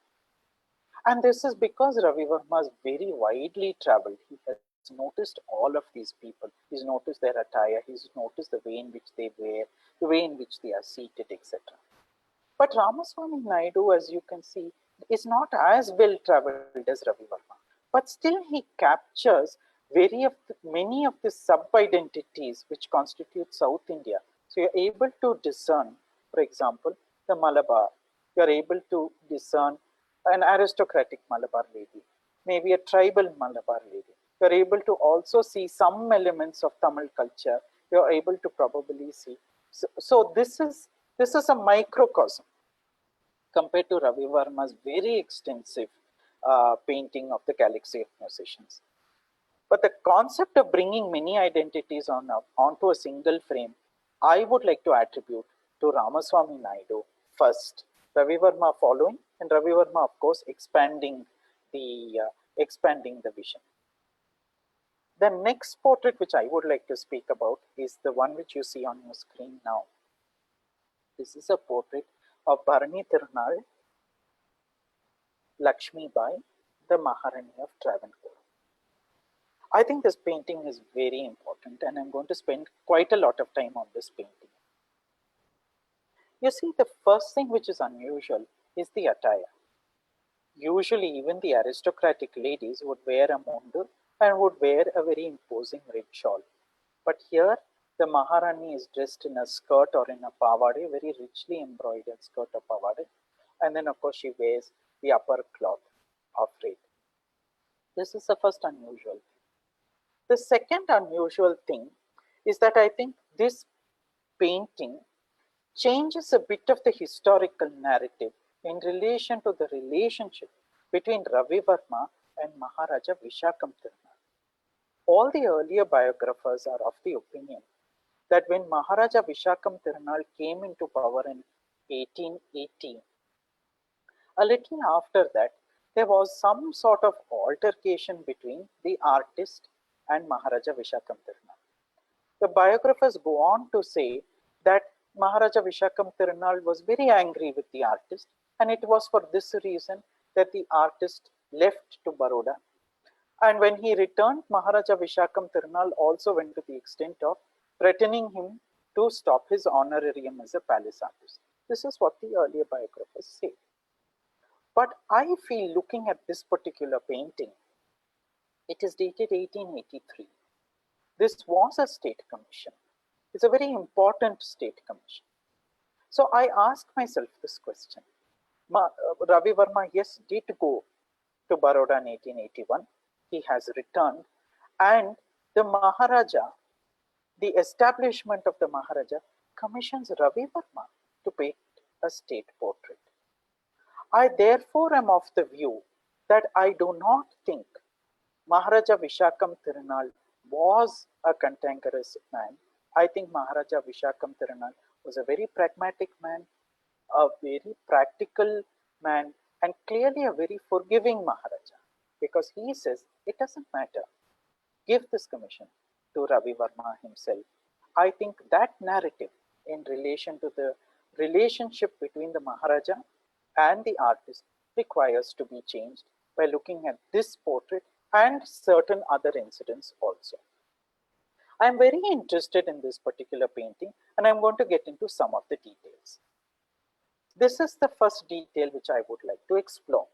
And this is because Ravi Varma is very widely traveled. He has noticed all of these people. He's noticed their attire, he's noticed the way in which they wear, the way in which they are seated, etc. But Ramaswamy Naidu, as you can see, is not as well traveled as Ravi Varma. But still he captures many of the sub-identities which constitute South India. So you're able to discern, for example, the Malabar. You're able to discern an aristocratic Malabar lady, maybe a tribal Malabar lady. You're able to also see some elements of Tamil culture. You're able to probably see. So this is a microcosm compared to Ravi Varma's very extensive painting of The Galaxy of Musicians. But the concept of bringing many identities onto a single frame, I would like to attribute to Ramaswamy Naidu first, Ravi Varma following, and Ravi Varma, of course, expanding the vision. The next portrait which I would like to speak about is the one which you see on your screen now. This is a portrait of Bharani Tirunal, Lakshmi Bai, the Maharani of Travancore. I think this painting is very important and I'm going to spend quite a lot of time on this painting. You see, the first thing which is unusual is the attire. Usually even the aristocratic ladies would wear a mundur and would wear a very imposing red shawl. But here the Maharani is dressed in a skirt or in a pavade, very richly embroidered skirt or pavade. And then of course she wears the upper cloth of red. This is the first unusual thing. The second unusual thing is that I think this painting changes a bit of the historical narrative in relation to the relationship between Ravi Varma and Maharaja Vishakam Tirunal. All the earlier biographers are of the opinion that when Maharaja Vishakam Tirunal came into power in 1880, a little after that, there was some sort of altercation between the artist and Maharaja Vishakam Tirunal. The biographers go on to say that Maharaja Vishakam Tirunal was very angry with the artist, and it was for this reason that the artist left to Baroda. And when he returned, Maharaja Vishakam Tirunal also went to the extent of threatening him to stop his honorarium as a palace artist. This is what the earlier biographers say. But I feel, looking at this particular painting, it is dated 1883. This was a state commission. It's a very important state commission. So I ask myself this question. Ravi Varma, yes, did go to Baroda in 1881. He has returned, and the Maharaja, the establishment of the Maharaja, commissions Ravi Varma to paint a state portrait. I therefore am of the view that I do not think Maharaja Vishakam Tirunal was a cantankerous man. I think Maharaja Vishakam Tirunal was a very pragmatic man, a very practical man, and clearly a very forgiving Maharaja, because he says, it doesn't matter, give this commission to Ravi Varma himself. I think that narrative in relation to the relationship between the Maharaja and the artist requires to be changed by looking at this portrait and certain other incidents also. I'm very interested in this particular painting, and I'm going to get into some of the details. This is the first detail which I would like to explore.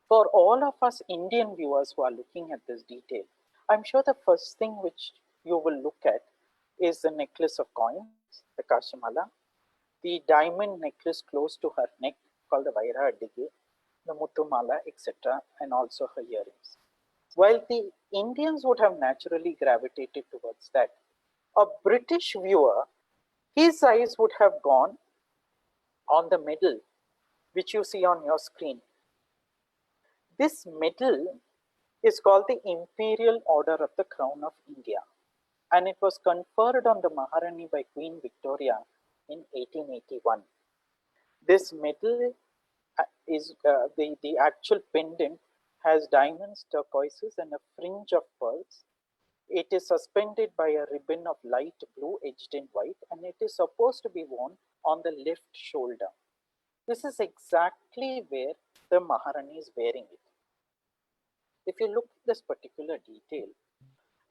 For all of us Indian viewers who are looking at this detail, I'm sure the first thing which you will look at is the necklace of coins, the Kashamala, the diamond necklace close to her neck called the Vaira Adige, the Muttumala, etc., and also her earrings. While the Indians would have naturally gravitated towards that, a British viewer, his eyes would have gone on the medal, which you see on your screen. This medal is called the Imperial Order of the Crown of India, and it was conferred on the Maharani by Queen Victoria in 1881. This medal is the actual pendant has diamonds, turquoises, and a fringe of pearls. It is suspended by a ribbon of light blue edged in white, and it is supposed to be worn on the left shoulder. This is exactly where the Maharani is wearing it. If you look at this particular detail,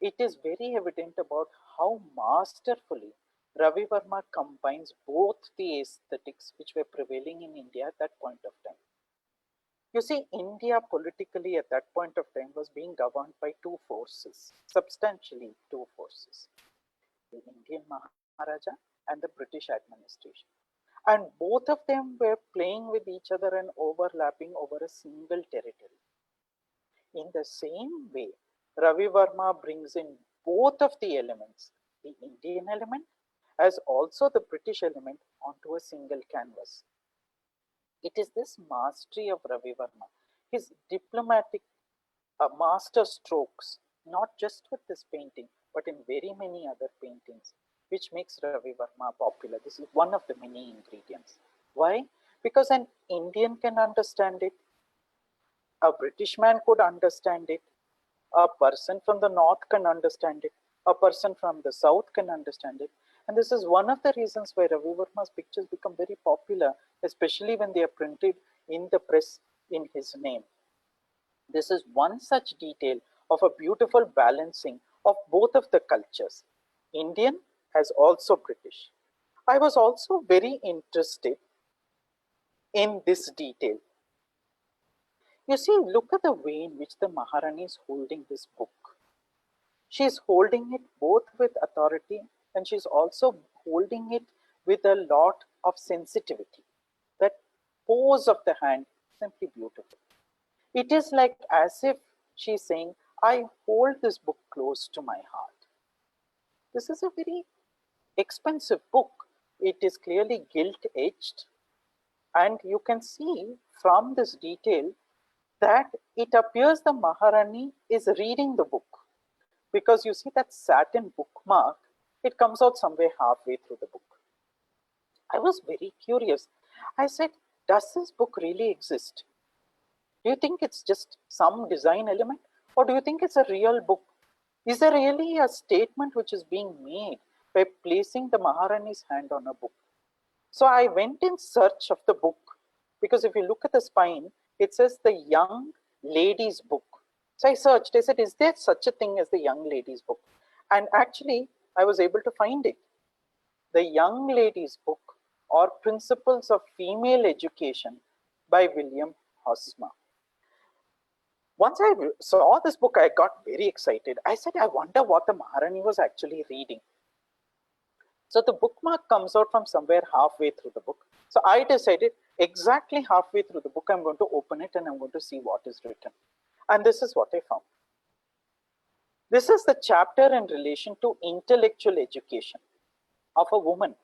it is very evident about how masterfully Ravi Varma combines both the aesthetics which were prevailing in India at that point of time. You see, India politically at that point of time was being governed by two forces, substantially two forces, the Indian Maharaja and the British administration. And both of them were playing with each other and overlapping over a single territory. In the same way, Ravi Varma brings in both of the elements, the Indian element as also the British element, onto a single canvas. It is this mastery of Ravi Varma, his diplomatic master strokes, not just with this painting, but in very many other paintings, which makes Ravi Varma popular. This is one of the many ingredients. Why? Because an Indian can understand it, a British man could understand it, a person from the north can understand it, a person from the south can understand it. And this is one of the reasons why Ravi Varma's pictures become very popular, especially when they are printed in the press in his name. This is one such detail of a beautiful balancing of both of the cultures, Indian as also British. I was also very interested in this detail. You see, look at the way in which the Maharani is holding this book. She is holding it both with authority, and she's also holding it with a lot of sensitivity. That pose of the hand is simply beautiful. It is like as if she's saying, I hold this book close to my heart. This is a very expensive book. It is clearly gilt-edged, and you can see from this detail that it appears the Maharani is reading the book, because you see that satin bookmark, it comes out somewhere halfway through the book. I was very curious. I said, does this book really exist? Do you think it's just some design element, or do you think it's a real book? Is there really a statement which is being made by placing the Maharani's hand on a book? So I went in search of the book, because if you look at the spine, it says the Young Lady's Book. So I searched, I said, is there such a thing as the Young Lady's Book? And actually, I was able to find it. The Young Lady's Book, or Principles of Female Education by William Hosmer. Once I saw this book, I got very excited. I said, I wonder what the Maharani was actually reading. So the bookmark comes out from somewhere halfway through the book. So I decided exactly halfway through the book, I'm going to open it and I'm going to see what is written. And this is what I found. This is the chapter in relation to intellectual education of a woman.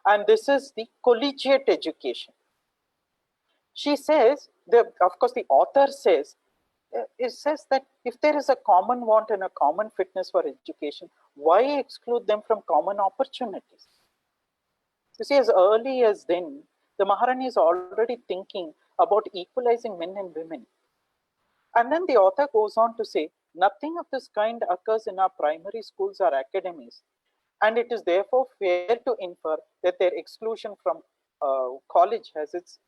And this is the collegiate education. She says, of course, the author says, it says that if there is a common want and a common fitness for education, why exclude them from common opportunities? You see, as early as then, the Maharani is already thinking about equalizing men and women. And then the author goes on to say, nothing of this kind occurs in our primary schools or academies, and it is therefore fair to infer that their exclusion from college has its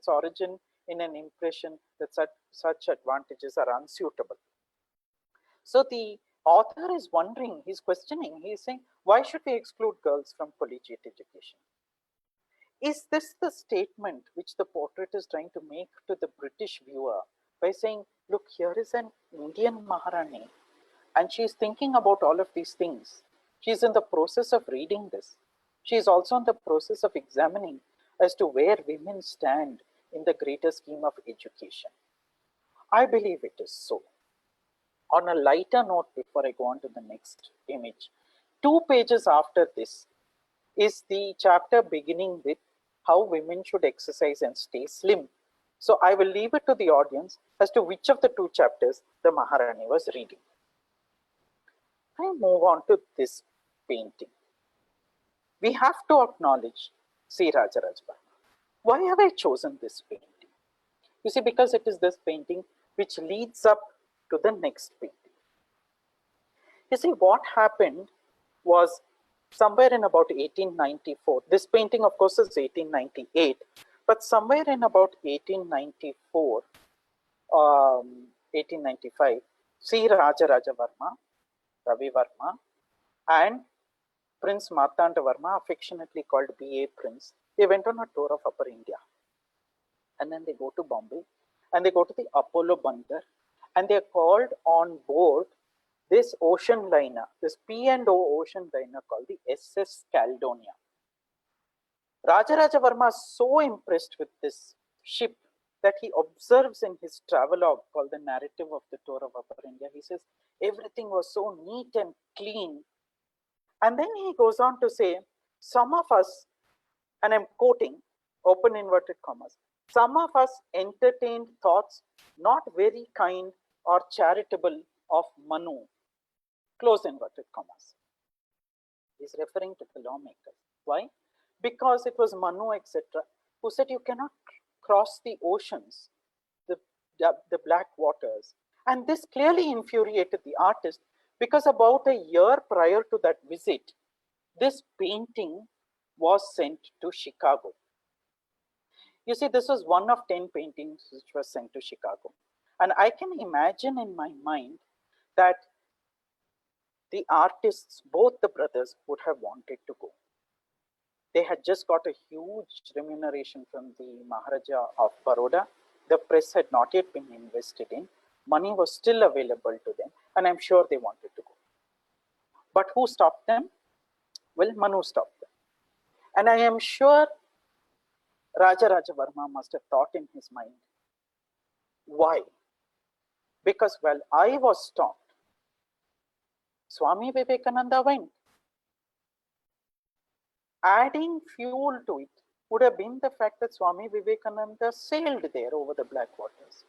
origin in an impression that such advantages are unsuitable. So the author is wondering, he's questioning, he's saying, why should we exclude girls from collegiate education? Is this the statement which the portrait is trying to make to the British viewer by saying, look, here is an Indian Maharani and she's thinking about all of these things. She's in the process of reading this. She's also in the process of examining as to where women stand in the greater scheme of education. I believe it is so. On a lighter note, before I go on to the next image, 2 pages after this is the chapter beginning with how women should exercise and stay slim. So I will leave it to the audience as to which of the 2 chapters the Maharani was reading. I move on to this painting. We have to acknowledge Sree Rajaraja Varma. Why have I chosen this painting? You see, because it is this painting which leads up to the next painting. You see, what happened was somewhere in about 1894, this painting of course is 1898, but somewhere in about 1894, 1895, Sree Rajaraja Varma, Ravi Varma, and Prince Martanda Varma, affectionately called B.A. Prince, they went on a tour of Upper India. And then they go to Bombay, and they go to the Apollo Bandar, and they are called on board this ocean liner, this P&O ocean liner called the SS Caledonia. Rajaraja Varma is so impressed with this ship that he observes in his travelogue called the Narrative of the Tour of Upper India. He says, everything was so neat and clean. And then he goes on to say, some of us, and I'm quoting, open inverted commas, some of us entertained thoughts not very kind or charitable of Manu, close inverted commas. He's referring to the lawmakers. Why? Because it was Manu, etc., who said you cannot cross the oceans, the black waters. And this clearly infuriated the artist, because about a year prior to that visit, this painting was sent to Chicago. You see, this was one of 10 paintings which was sent to Chicago. And I can imagine in my mind that the artists, both the brothers, would have wanted to go. They had just got a huge remuneration from the Maharaja of Baroda. The press had not yet been invested in. Money was still available to them, and I'm sure they wanted to go. But who stopped them? Well, Manu stopped them. And I am sure Rajaraja Varma must have thought in his mind, why? Because while I was stopped, Swami Vivekananda went. Adding fuel to it would have been the fact that Swami Vivekananda sailed there over the black waters.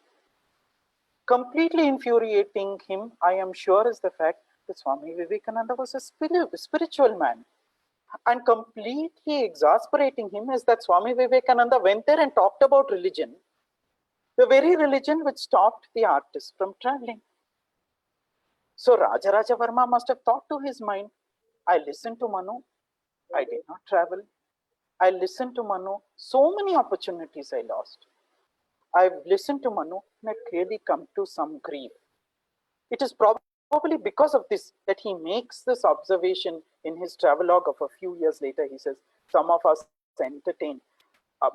Completely infuriating him, I am sure, is the fact that Swami Vivekananda was a spiritual man. And completely exasperating him is that Swami Vivekananda went there and talked about religion, the very religion which stopped the artist from traveling. So Rajaraja Varma must have thought to his mind, I listened to Manu, I did not travel. I listened to Manu, so many opportunities I lost. I've listened to Manu and I've clearly come to some grief. It is probably because of this that he makes this observation in his travelogue of a few years later. He says, some of us entertained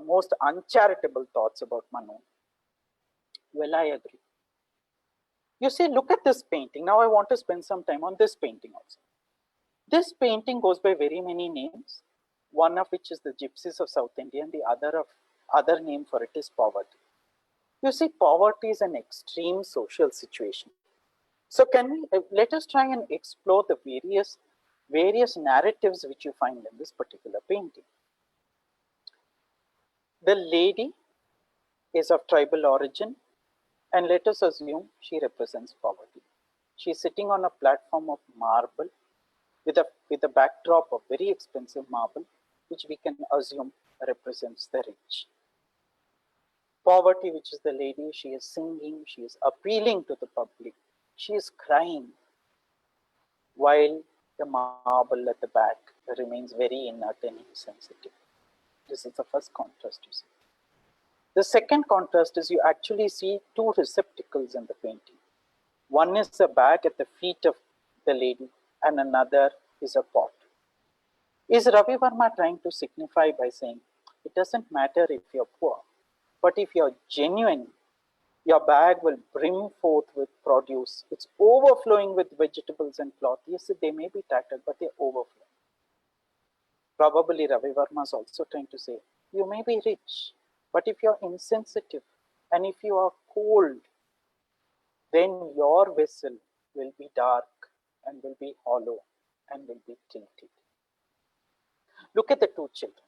most uncharitable thoughts about Manu. Well, I agree. You see, look at this painting. Now I want to spend some time on this painting also. This painting goes by very many names, one of which is the Gypsies of South India, and the other name for it is poverty. You see, poverty is an extreme social situation. So can we, let us try and explore the various narratives which you find in this particular painting. The lady is of tribal origin, and let us assume she represents poverty. She is sitting on a platform of marble with a backdrop of very expensive marble, which we can assume represents the rich. Poverty, which is the lady, she is singing, she is appealing to the public, she is crying, while the marble at the back remains very inert and insensitive. This is the first contrast you see. The second contrast is you actually see two receptacles in the painting. One is a bag at the feet of the lady, and another is a pot. Is Ravi Varma trying to signify by saying, it doesn't matter if you're poor, but if you're genuine, your bag will brim forth with produce. It's overflowing with vegetables and cloth. Yes, they may be tattered, but they're overflowing. Probably Ravi Varma is also trying to say, you may be rich, but if you're insensitive and if you are cold, then your vessel will be dark and will be hollow and will be tilted. Look at the two children.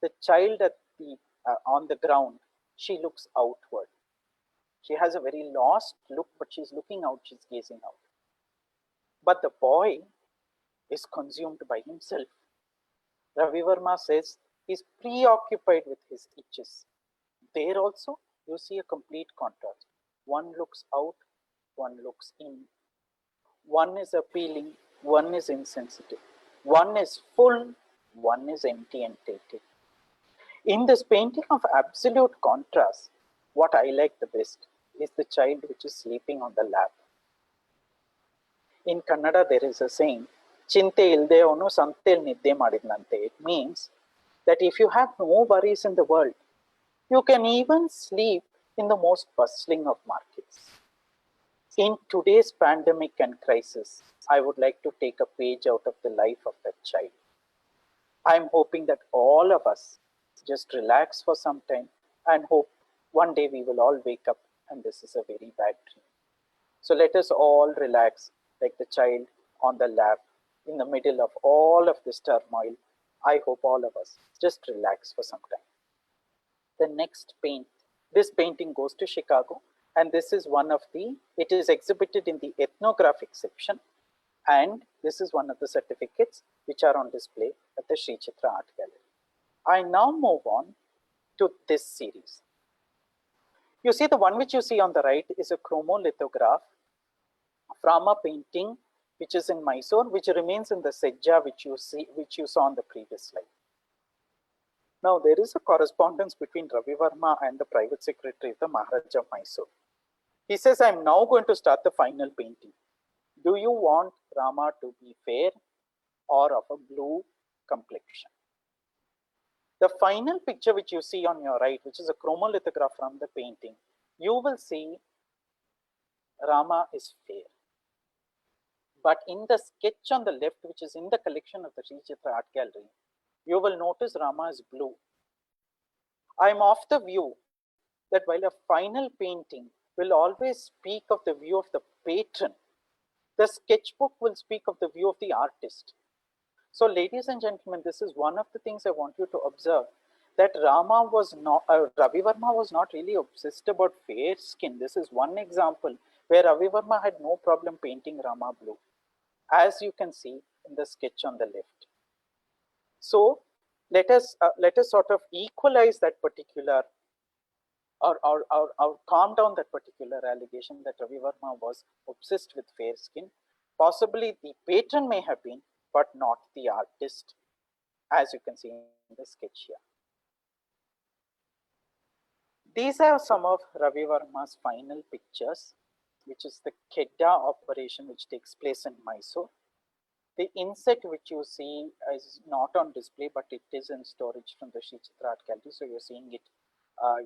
The child at on the ground, she looks outward. She has a very lost look, but she's looking out, she's gazing out. But the boy is consumed by himself. Ravi Varma says he's preoccupied with his itches. There also, you see a complete contrast. One looks out, one looks in. One is appealing, one is insensitive. One is full, one is empty and tainted. In this painting of absolute contrast, what I like the best is the child which is sleeping on the lap. In Kannada, there is a saying, Chinte ilde avanu santel nidde madidnante. It means that if you have no worries in the world, you can even sleep in the most bustling of markets. In today's pandemic and crisis, I would like to take a page out of the life of that child. I'm hoping that all of us just relax for some time and hope one day we will all wake up and this is a very bad dream. So let us all relax like the child on the lap in the middle of all of this turmoil. I hope all of us just relax for some time. The next this painting goes to Chicago, and this is one of it is exhibited in the ethnographic section, and this is one of the certificates which are on display at the Sree Chitra Art Gallery. I now move on to this series. You see, the one which you see on the right is a chromolithograph from a painting which is in Mysore, which remains in the Sejja which you saw on the previous slide. Now, there is a correspondence between Ravi Varma and the private secretary of the Maharaja of Mysore. He says, I'm now going to start the final painting. Do you want Rama to be fair or of a blue complexion? The final picture which you see on your right, which is a chromolithograph from the painting, you will see Rama is fair. But in the sketch on the left, which is in the collection of the Sree Chitra Art Gallery, you will notice Rama is blue. I am of the view that while a final painting will always speak of the view of the patron, the sketchbook will speak of the view of the artist. So, ladies and gentlemen, this is one of the things I want you to observe, that Ravi Varma was not really obsessed about fair skin. This is one example where Ravi Varma had no problem painting Rama blue, as you can see in the sketch on the left. So, let us sort of equalize that particular or calm down that particular allegation that Ravi Varma was obsessed with fair skin. Possibly the patron may have been, but not the artist, as you can see in the sketch here. These are some of Ravi Varma's final pictures, which is the Kedda operation which takes place in Mysore. The inset which you see is not on display, but it is in storage from the Sree Chitra Art Gallery. So you're seeing it,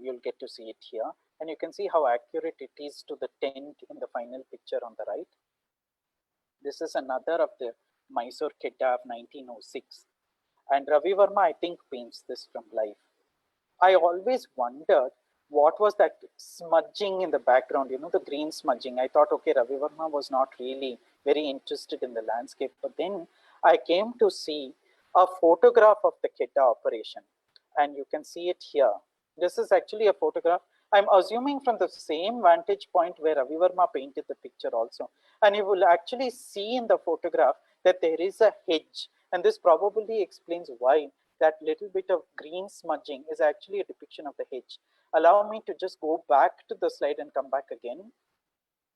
you'll get to see it here. And you can see how accurate it is to the tent in the final picture on the right. This is another of the Mysore Kedda of 1906. And Ravi Varma, I think, paints this from life. I always wondered what was that smudging in the background, you know, the green smudging. I thought, okay, Ravi Varma was not really very interested in the landscape. But then I came to see a photograph of the Kedda operation. And you can see it here. This is actually a photograph. I'm assuming from the same vantage point where Ravi Varma painted the picture also. And you will actually see in the photograph that there is a hedge. And this probably explains why that little bit of green smudging is actually a depiction of the hedge. Allow me to just go back to the slide and come back again.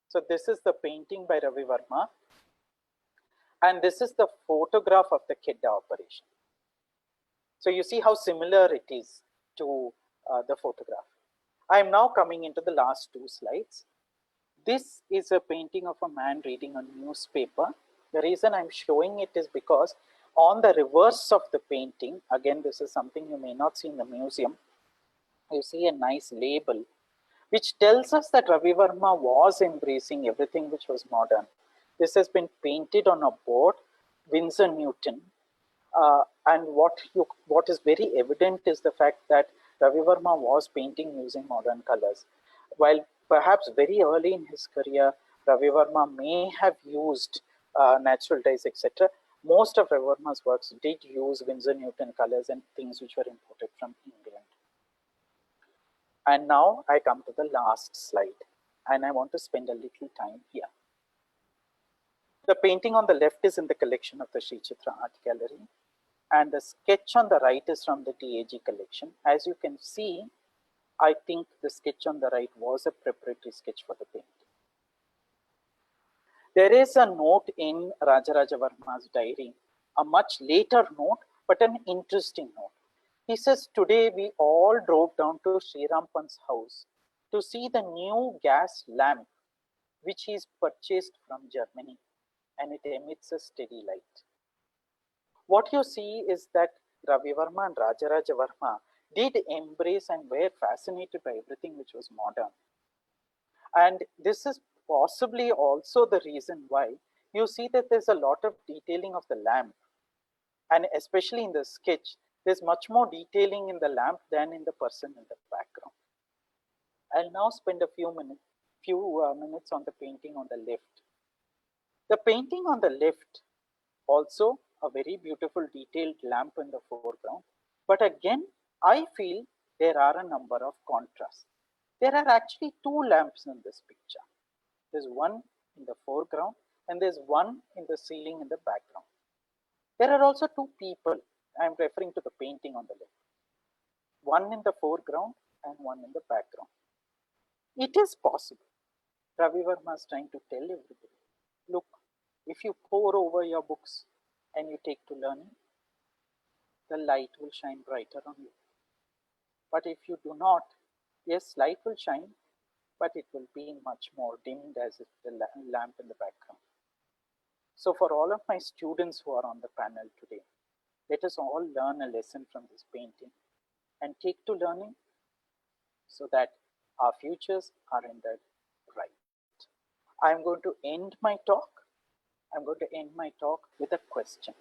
So this is the painting by Ravi Varma. And this is the photograph of the Kedda operation. So you see how similar it is to the photograph. I am now coming into the last two slides. This is a painting of a man reading a newspaper. The reason I'm showing it is because on the reverse of the painting, again, this is something you may not see in the museum, you see a nice label which tells us that Ravi Varma was embracing everything which was modern. This has been painted on a board, Winsor Newton. And what is very evident is the fact that Ravi Varma was painting using modern colors. While perhaps very early in his career, Ravi Varma may have used natural dyes, etc. Most of Ravi Varma's works did use Winsor Newton colors and things which were imported from England. And now I come to the last slide, and I want to spend a little time here. The painting on the left is in the collection of the Sree Chitra Art Gallery, and the sketch on the right is from the DAG collection. As you can see, I think the sketch on the right was a preparatory sketch for the painting. There is a note in Rajaraja Varma's diary, a much later note, but an interesting note. He says, today we all drove down to Sri Rampant's house to see the new gas lamp, which he's purchased from Germany, and it emits a steady light. What you see is that Ravi Varma and Rajaraja Varma did embrace and were fascinated by everything which was modern. And this is possibly also the reason why you see that there's a lot of detailing of the lamp. And especially in the sketch, there's much more detailing in the lamp than in the person in the background. I'll now spend a few minutes on the painting on the left. The painting on the left, also a very beautiful detailed lamp in the foreground. But again, I feel there are a number of contrasts. There are actually two lamps in this picture. There's one in the foreground and there's one in the ceiling in the background. There are also two people. I'm referring to the painting on the left. One in the foreground and one in the background. It is possible. Ravi Varma is trying to tell everybody, look, if you pore over your books and you take to learning, the light will shine brighter on you. But if you do not, yes, light will shine, but it will be much more dimmed as if the lamp in the background. So for all of my students who are on the panel today, let us all learn a lesson from this painting and take to learning so that our futures are rendered bright. I'm going to end my talk. I'm going to end my talk with a question.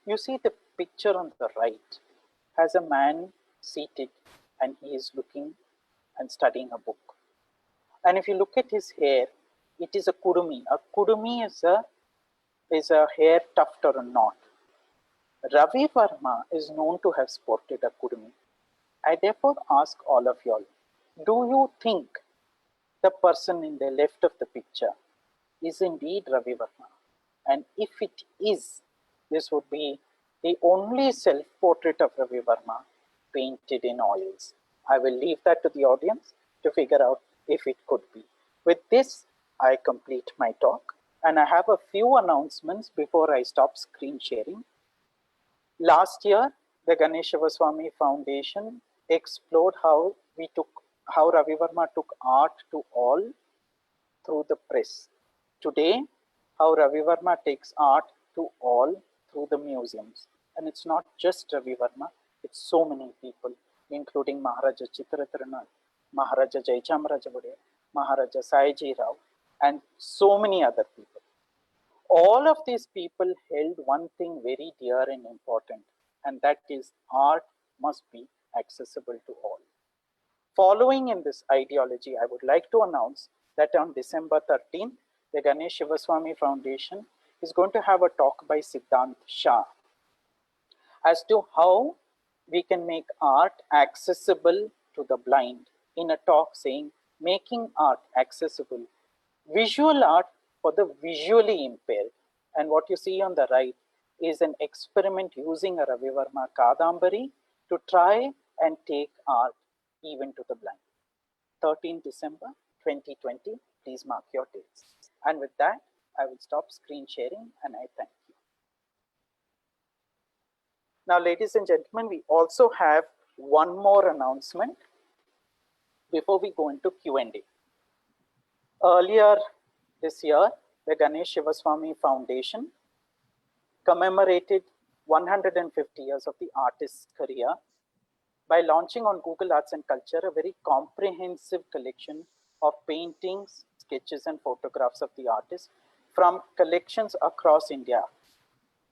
You see the picture on the right has a man seated and he is looking and studying a book. And if you look at his hair, it is a kudumi. A kudumi is a hair tuft or a knot. Ravi Varma is known to have sported a kudumi. I therefore ask all of y'all, do you think the person in the left of the picture is indeed Ravi Varma? And if it is, this would be the only self-portrait of Ravi Varma painted in oils. I will leave that to the audience to figure out if it could be. With this, I complete my talk, and I have a few announcements before I stop screen sharing. Last year, the Ganesh V Shivaswamy Foundation explored how Ravi Varma took art to all through the press. Today, how Ravi Varma takes art to all through the museums. And it's not just Ravi Varma, it's so many people, including Maharaja Chitra Art, Maharaja Jayachamaraja, Maharaja Saiji Rao, and so many other people. All of these people held one thing very dear and important, and that is art must be accessible to all. Following in this ideology, I would like to announce that on December 13th, the Ganesh V Shivaswamy Foundation is going to have a talk by Siddhant Shah as to how we can make art accessible to the blind, in a talk saying making art accessible, visual art for the visually impaired. And what you see on the right is an experiment using a Ravi Varma Kadambari to try and take art even to the blind. 13th December 2020, please mark your dates. And with that, I will stop screen sharing and I thank you. Now, ladies and gentlemen, we also have one more announcement before we go into Q&A. Earlier this year, the Ganesh Shivaswamy Foundation commemorated 150 years of the artist's career by launching on Google Arts and Culture a very comprehensive collection of paintings, sketches, and photographs of the artist from collections across India.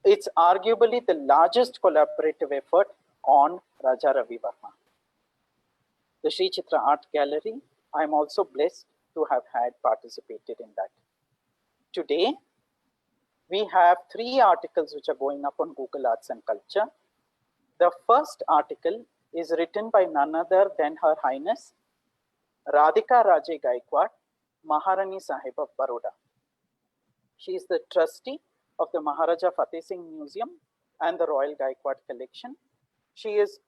It's arguably the largest collaborative effort on Raja Ravi Varma. The Sree Chitra Art Gallery, I'm also blessed to have had participated in that. Today, we have 3 articles which are going up on Google Arts and Culture. The first article is written by none other than Her Highness Radhika Raje Gaikwad, Maharani Sahib of Baroda. She is the trustee of the Maharaja Fateh Singh Museum and the Royal Gaikwad Collection. She is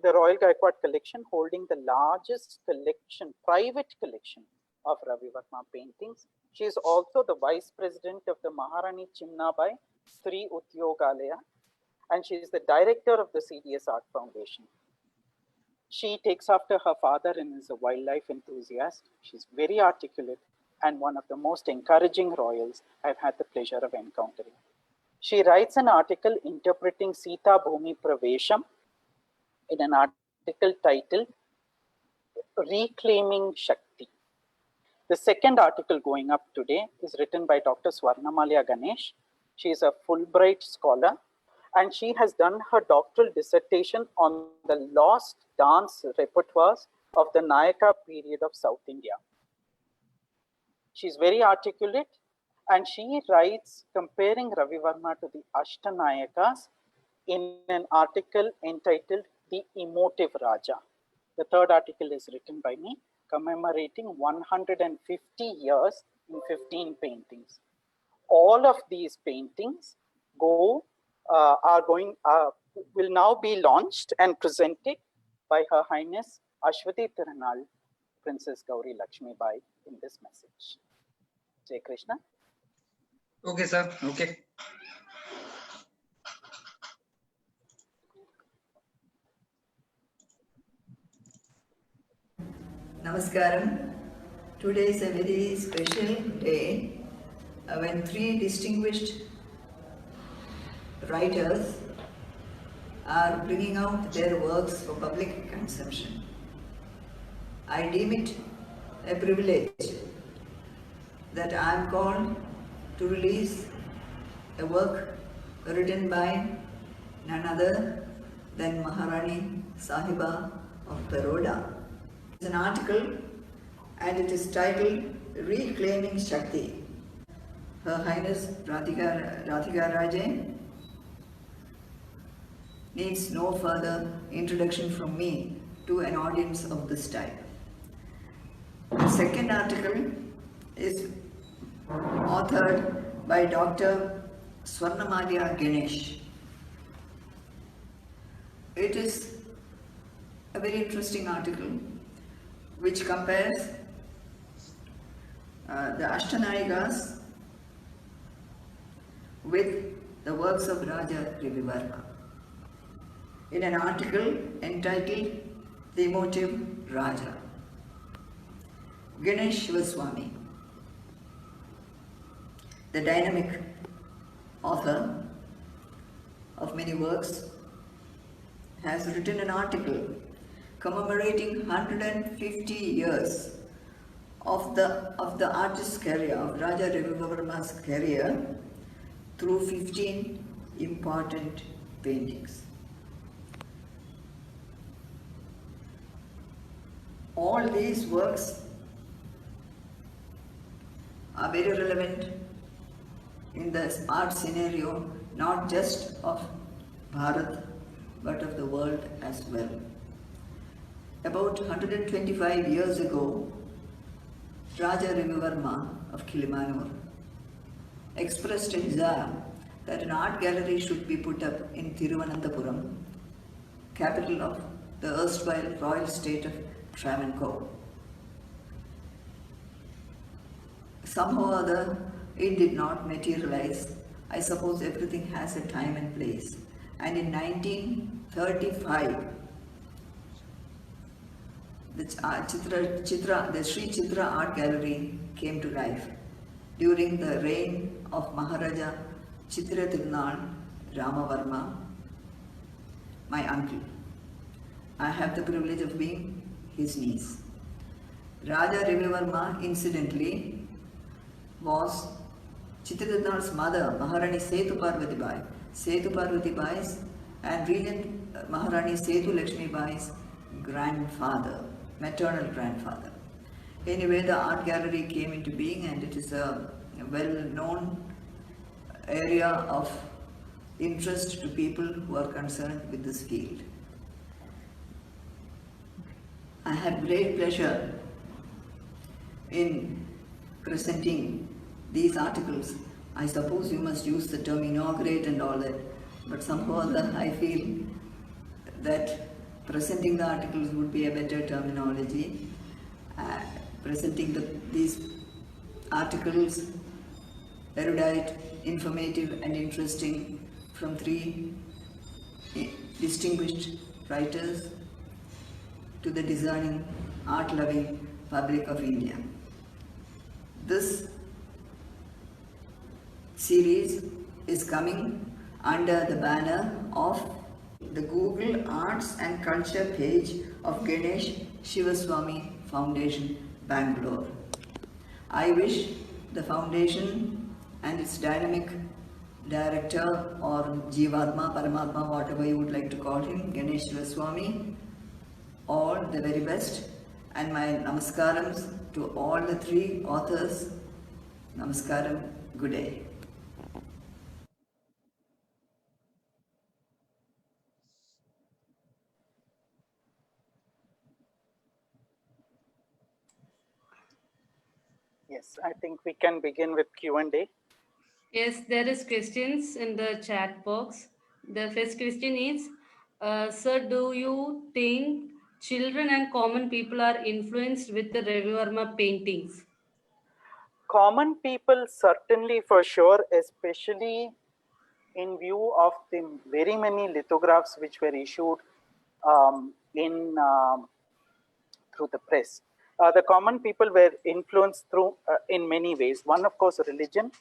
the Royal Gaikwad Collection holding the largest collection, private collection of Ravi Varma paintings. She is also the Vice President of the Maharani Chimnabai Sri Utyogalaya, and she is the Director of the CDS Art Foundation. She takes after her father and is a wildlife enthusiast. She's very articulate and one of the most encouraging royals I've had the pleasure of encountering. She writes an article interpreting Sita Bhumi Pravesham in an article titled Reclaiming Shakti. The second article going up today is written by Dr. Swarnamalya Ganesh. She is a Fulbright scholar and she has done her doctoral dissertation on the lost dance repertoires of the Nayaka period of South India. She's very articulate and she writes comparing Ravi Varma to the Ashtanayakas in an article entitled The Emotive Raja. The third article is written by me, commemorating 150 years in 15 paintings. All of these paintings will now be launched and presented by Her Highness Ashwati Tirunal, Princess Gauri Lakshmi Bai, in this message. Jai Krishna. Okay, sir. Okay. Namaskaram. Today is a very special day when 3 distinguished writers are bringing out their works for public consumption. I deem it a privilege that I am called to release a work written by none other than Maharani Sahiba of Baroda. It's an article and it is titled Reclaiming Shakti. Her Highness Radhika Raje needs no further introduction from me to an audience of this type. The second article is authored by Dr. Swarnamalya Ganesh. It is a very interesting article which compares the Ashtanayakas with the works of Raja Ravi Varma in an article entitled The Emotive Raja. Ganesh Shivaswamy, the dynamic author of many works, has written an article commemorating 150 years of the artist's career, of Raja Ravi Varma's career, through 15 important paintings. All these works are very relevant in the art scenario, not just of Bharat, but of the world as well. About 125 years ago, Raja Ravi Varma of Kilimanur expressed a desire that an art gallery should be put up in Thiruvananthapuram, capital of the erstwhile royal state of Travancore. Somehow or other, it did not materialize. I suppose everything has a time and place. And in 1935, the Sree Chitra Art Gallery came to life. during the reign of Maharaja Chitra Rama Varma, my uncle. I have the privilege of being his niece. Raja Ravi Varma, incidentally, was Chitradatnal's mother, Maharani Setu Parvati Bai. Setu Parvati Bai's and Regent Maharani Setu Lakshmi Bai's grandfather, maternal grandfather. Anyway, the art gallery came into being, and it is a well-known area of interest to people who are concerned with this field. I have great pleasure in presenting these articles. I suppose you must use the term inaugurate and all that, but somehow or other I feel that presenting the articles would be a better terminology. Presenting these articles, erudite, informative and interesting, from three distinguished writers to the discerning, art-loving public of India. This series is coming under the banner of the Google Arts and Culture page of Ganesh Shivaswamy Foundation, Bangalore. I wish the foundation and its dynamic director, or Jivatma, Paramatma, whatever you would like to call him, Ganesh Shivaswamy, all the very best, and my namaskarams to all the three authors. Namaskaram, good day. Yes, I think we can begin with Q&A. Yes, there is questions in the chat box. The first question is, sir, do you think children and common people are influenced with the Ravi Varma paintings? Common people, certainly, for sure, especially in view of the very many lithographs which were issued through the press. The common people were influenced through in many ways. One, of course, religion,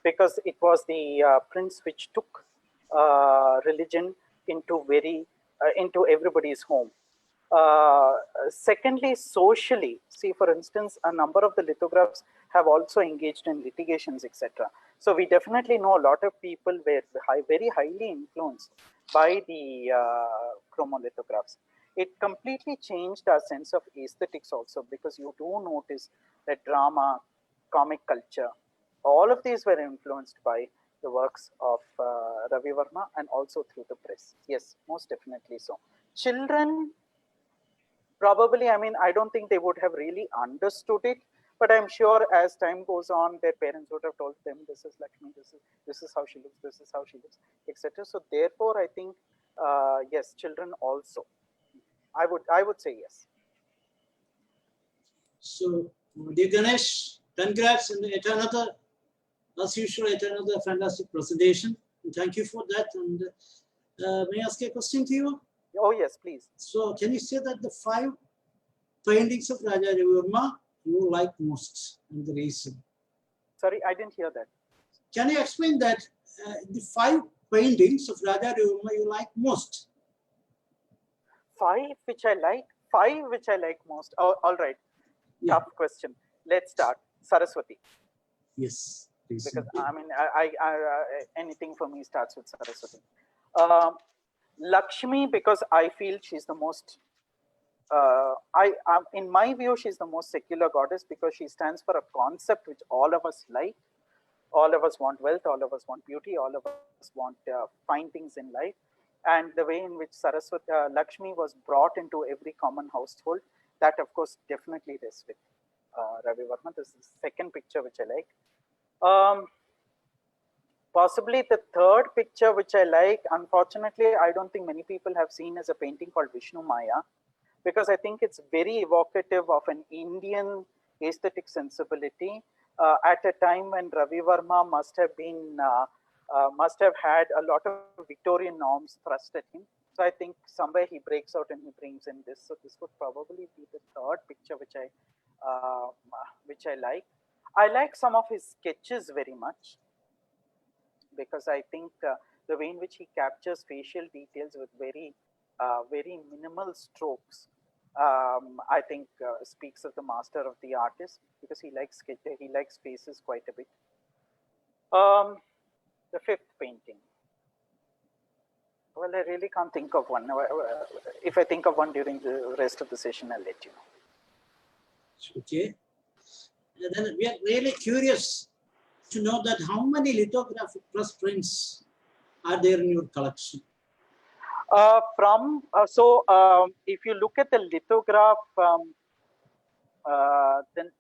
because it was the prince which took religion into everybody's home. Secondly, socially, see, for instance, a number of the lithographs have also engaged in litigations, etc. So we definitely know a lot of people were very highly influenced by the chromolithographs. It completely changed our sense of aesthetics also, because you do notice that drama, comic culture, all of these were influenced by the works of Ravi Varma, and also through the press. Yes, most definitely so. Children, probably, I mean, I don't think they would have really understood it, but I'm sure as time goes on, their parents would have told them, this is Lakshmi, this is how she looks, this is how she looks, etc. So therefore, I think, yes, children also. I would say yes. So, dear Ganesh, congrats, and yet another, as usual, yet another fantastic presentation. And thank you for that. And may I ask a question to you? Oh yes, please. So, can you say that the 5 paintings of Raja Ravi Varma you like most, and the reason? Sorry, I didn't hear that. Can you explain that the 5 paintings of Raja Ravi Varma you like most? 5 which I like most. Oh, all right. Yeah. Tough question. Let's start. Saraswati. Yes, please. Because I mean, anything for me starts with Saraswati. Lakshmi, because I feel she's the most. In my view, she's the most secular goddess, because she stands for a concept which all of us like. All of us want wealth, all of us want beauty, all of us want fine things in life. And the way in which Saraswati, Lakshmi was brought into every common household, that of course definitely rests with Ravi Varma. This is the second picture which I like. Possibly the third picture which I like, unfortunately, I don't think many people have seen, as a painting called Vishnu Maya, because I think it's very evocative of an Indian aesthetic sensibility at a time when Ravi Varma must have had a lot of Victorian norms thrust at him. So I think somewhere he breaks out and he brings in this. So this would probably be the third picture which I like. I like some of his sketches very much, because I think the way in which he captures facial details with very minimal strokes, I think speaks of the master of the artist, because he likes faces quite a bit. The fifth painting. Well, I really can't think of one. If I think of one during the rest of the session, I'll let you know. Okay. And then we are really curious to know that how many lithographic plus prints are there in your collection? If you look at the lithograph, then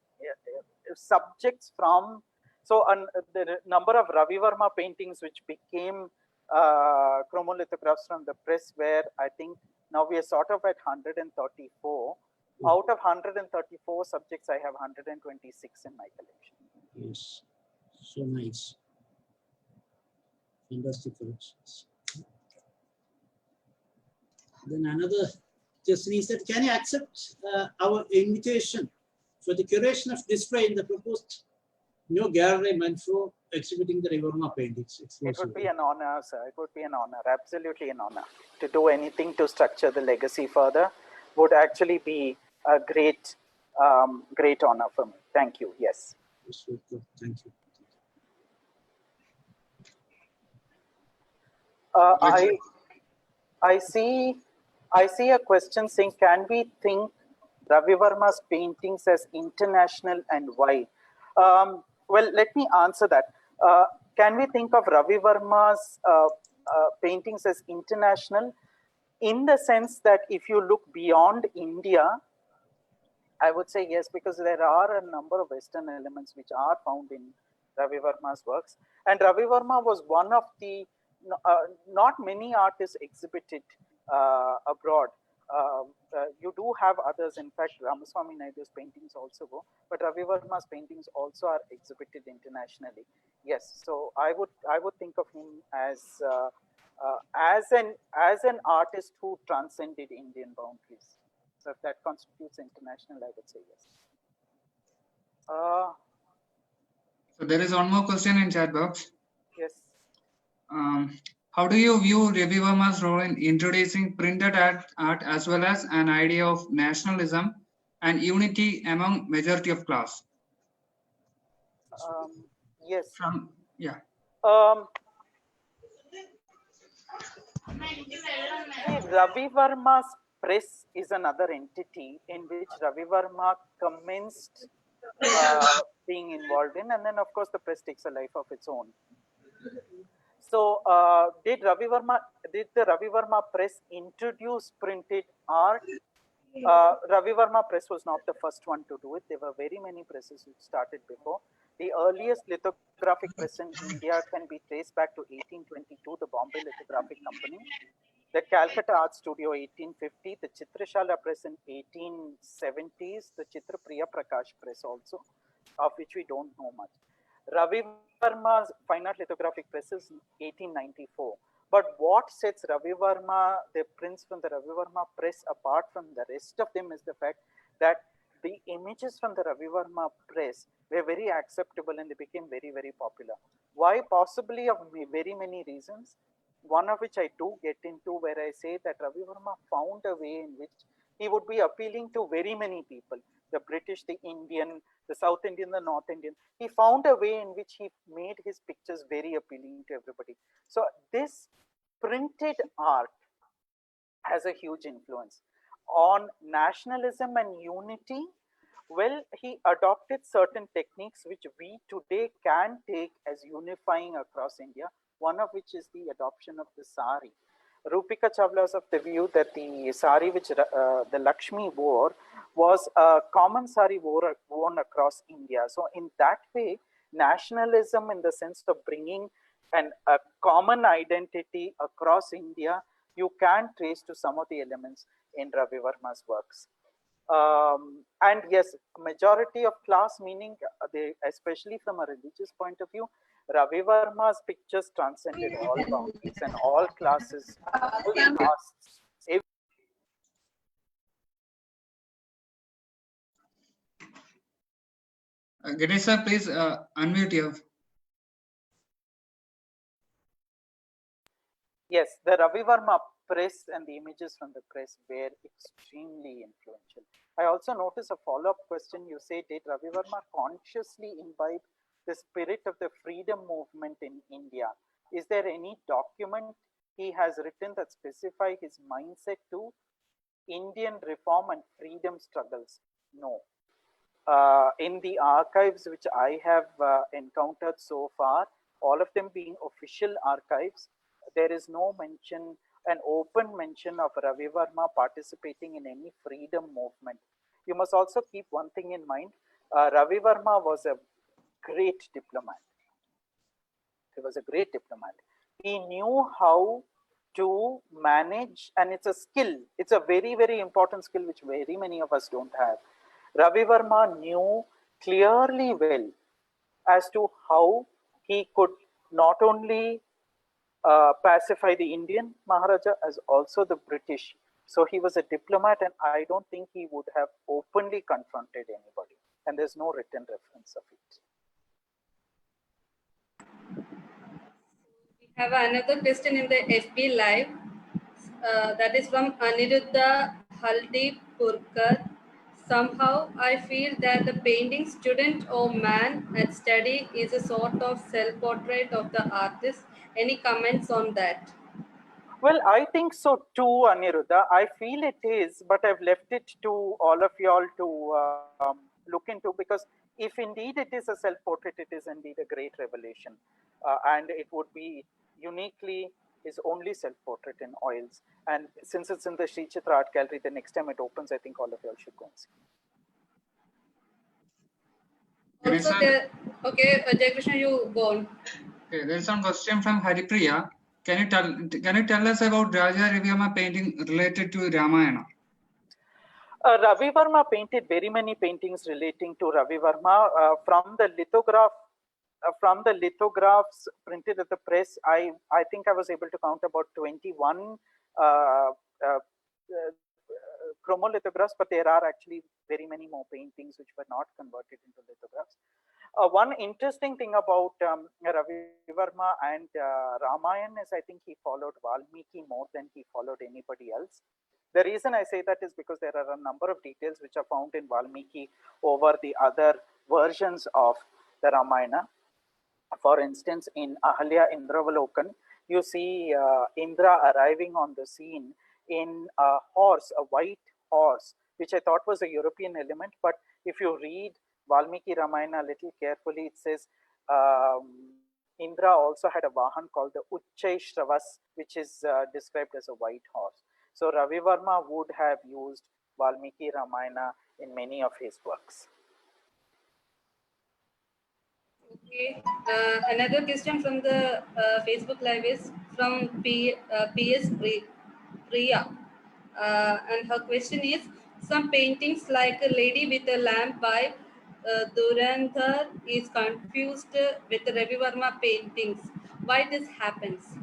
subjects from, the number of Ravi Varma paintings which became chromolithographs from the press, where I think now we are sort of at 134. Out of 134 subjects, I have 126 in my collection. Yes, so nice. Fantastic collections. Then another question is that, can you accept our invitation for the curation of display in the proposed new gallery meant for exhibiting the Ravi Varma paintings? It would be an honor, sir. It would be an honor, absolutely an honor. To do anything to structure the legacy further would actually be a great honor for me. Thank you. Yes. Thank you. I see a question saying, can we think Ravi Varma's paintings as international, and why? Well, let me answer that. Can we think of Ravi Varma's paintings as international? In the sense that if you look beyond India, I would say yes, because there are a number of Western elements which are found in Ravi Varma's works. And Ravi Varma was one of the, not many artists exhibited abroad. You do have others. In fact, Ramaswamy Naidu's paintings also go, but Ravi Varma's paintings also are exhibited internationally. Yes, so I would think of him as an artist who transcended Indian boundaries. So if that constitutes international, I would say yes. So there is one more question in chat box. Yes. How do you view Ravi Varma's role in introducing printed art as well as an idea of nationalism and unity among majority of class? Yes. Yeah. Ravi Varma's press is another entity in which Ravi Varma commenced being involved in, and then of course the press takes a life of its own. So did the Ravi Varma press introduce printed art? Ravi Varma press was not the first one to do it. There were very many presses which started before. The earliest lithographic press in India can be traced back to 1822, the Bombay Lithographic Company. The Calcutta Art Studio, 1850, the Chitrashala Press in 1870s, the Chitra Priya Prakash Press also, of which we don't know much. Ravi Varma's Fine Art Lithographic Press is 1894. But what sets Ravi Varma, the prints from the Ravi Varma press apart from the rest of them, is the fact that the images from the Ravi Varma press were very acceptable and they became very, very popular. Why? Possibly of very many reasons. One of which I do get into, where I say that Ravi Varma found a way in which he would be appealing to very many people, the British, the Indian, the South Indian, the North Indian. He found a way in which he made his pictures very appealing to everybody. So this printed art has a huge influence on nationalism and unity. Well, he adopted certain techniques which we today can take as unifying across India, one of which is the adoption of the sari. Rupika Chawla is of the view that the sari which the Lakshmi wore was a common sari worn across India. So in that way, nationalism in the sense of bringing a common identity across India, you can trace to some of the elements in Ravi Varma's works. And yes, majority of class, meaning especially from a religious point of view, Ravi Varma's pictures transcended all boundaries and all classes, all castes. Ganesh sir, please unmute you. Yes, the Ravi Varma press and the images from the press were extremely influential. I also notice a follow-up question. You say, did Ravi Varma consciously imbibe the spirit of the freedom movement in India? Is there any document he has written that specify his mindset to Indian reform and freedom struggles? No. In the archives which I have encountered so far, all of them being official archives, there is no mention, an open mention of Ravi Varma participating in any freedom movement. You must also keep one thing in mind. Ravi Varma was a great diplomat. He was a great diplomat. He knew how to manage, and it's a skill. It's a very, very important skill which very many of us don't have. Ravi Varma knew clearly well as to how he could not only pacify the Indian Maharaja as also the British. So he was a diplomat, and I don't think he would have openly confronted anybody. And there's no written reference of it. We have another question in the FB Live. That is from Aniruddha Haldipurkar. Somehow I feel that the painting student or man at study is a sort of self-portrait of the artist. Any comments on that? Well, I think so too, Aniruddha. I feel it is, but I've left it to all of y'all to look into, because if indeed it is a self-portrait, it is indeed a great revelation. And it would be uniquely his only self-portrait in oils. And since it's in the Sree Chitra Art Gallery, the next time it opens, I think all of y'all should go and see. Also, there. Okay, Jai Krishna, you go on. Okay, there's some question from Haripriya. Can you tell us about Raja Ravi Varma painting related to Ramayana? Ravi Varma painted very many paintings relating to Ravi Varma from the lithographs printed at the press. I think I was able to count about 21 chromolithographs, but there are actually very many more paintings which were not converted into lithographs. One interesting thing about Ravi Varma and Ramayana is I think he followed Valmiki more than he followed anybody else. The reason I say that is because there are a number of details which are found in Valmiki over the other versions of the Ramayana. For instance, in Ahalya Indravalokan, you see Indra arriving on the scene in a horse, a white horse, which I thought was a European element. But if you read Valmiki Ramayana a little carefully, it says Indra also had a Vahan called the Uchchai Shravas, which is described as a white horse. So Ravi Varma would have used Valmiki Ramayana in many of his works. Okay. Another question from the Facebook Live is from PS Priya. And her question is, some paintings like a lady with a lamp by Dhurandhar is confused with Ravi Varma paintings. Why this happens?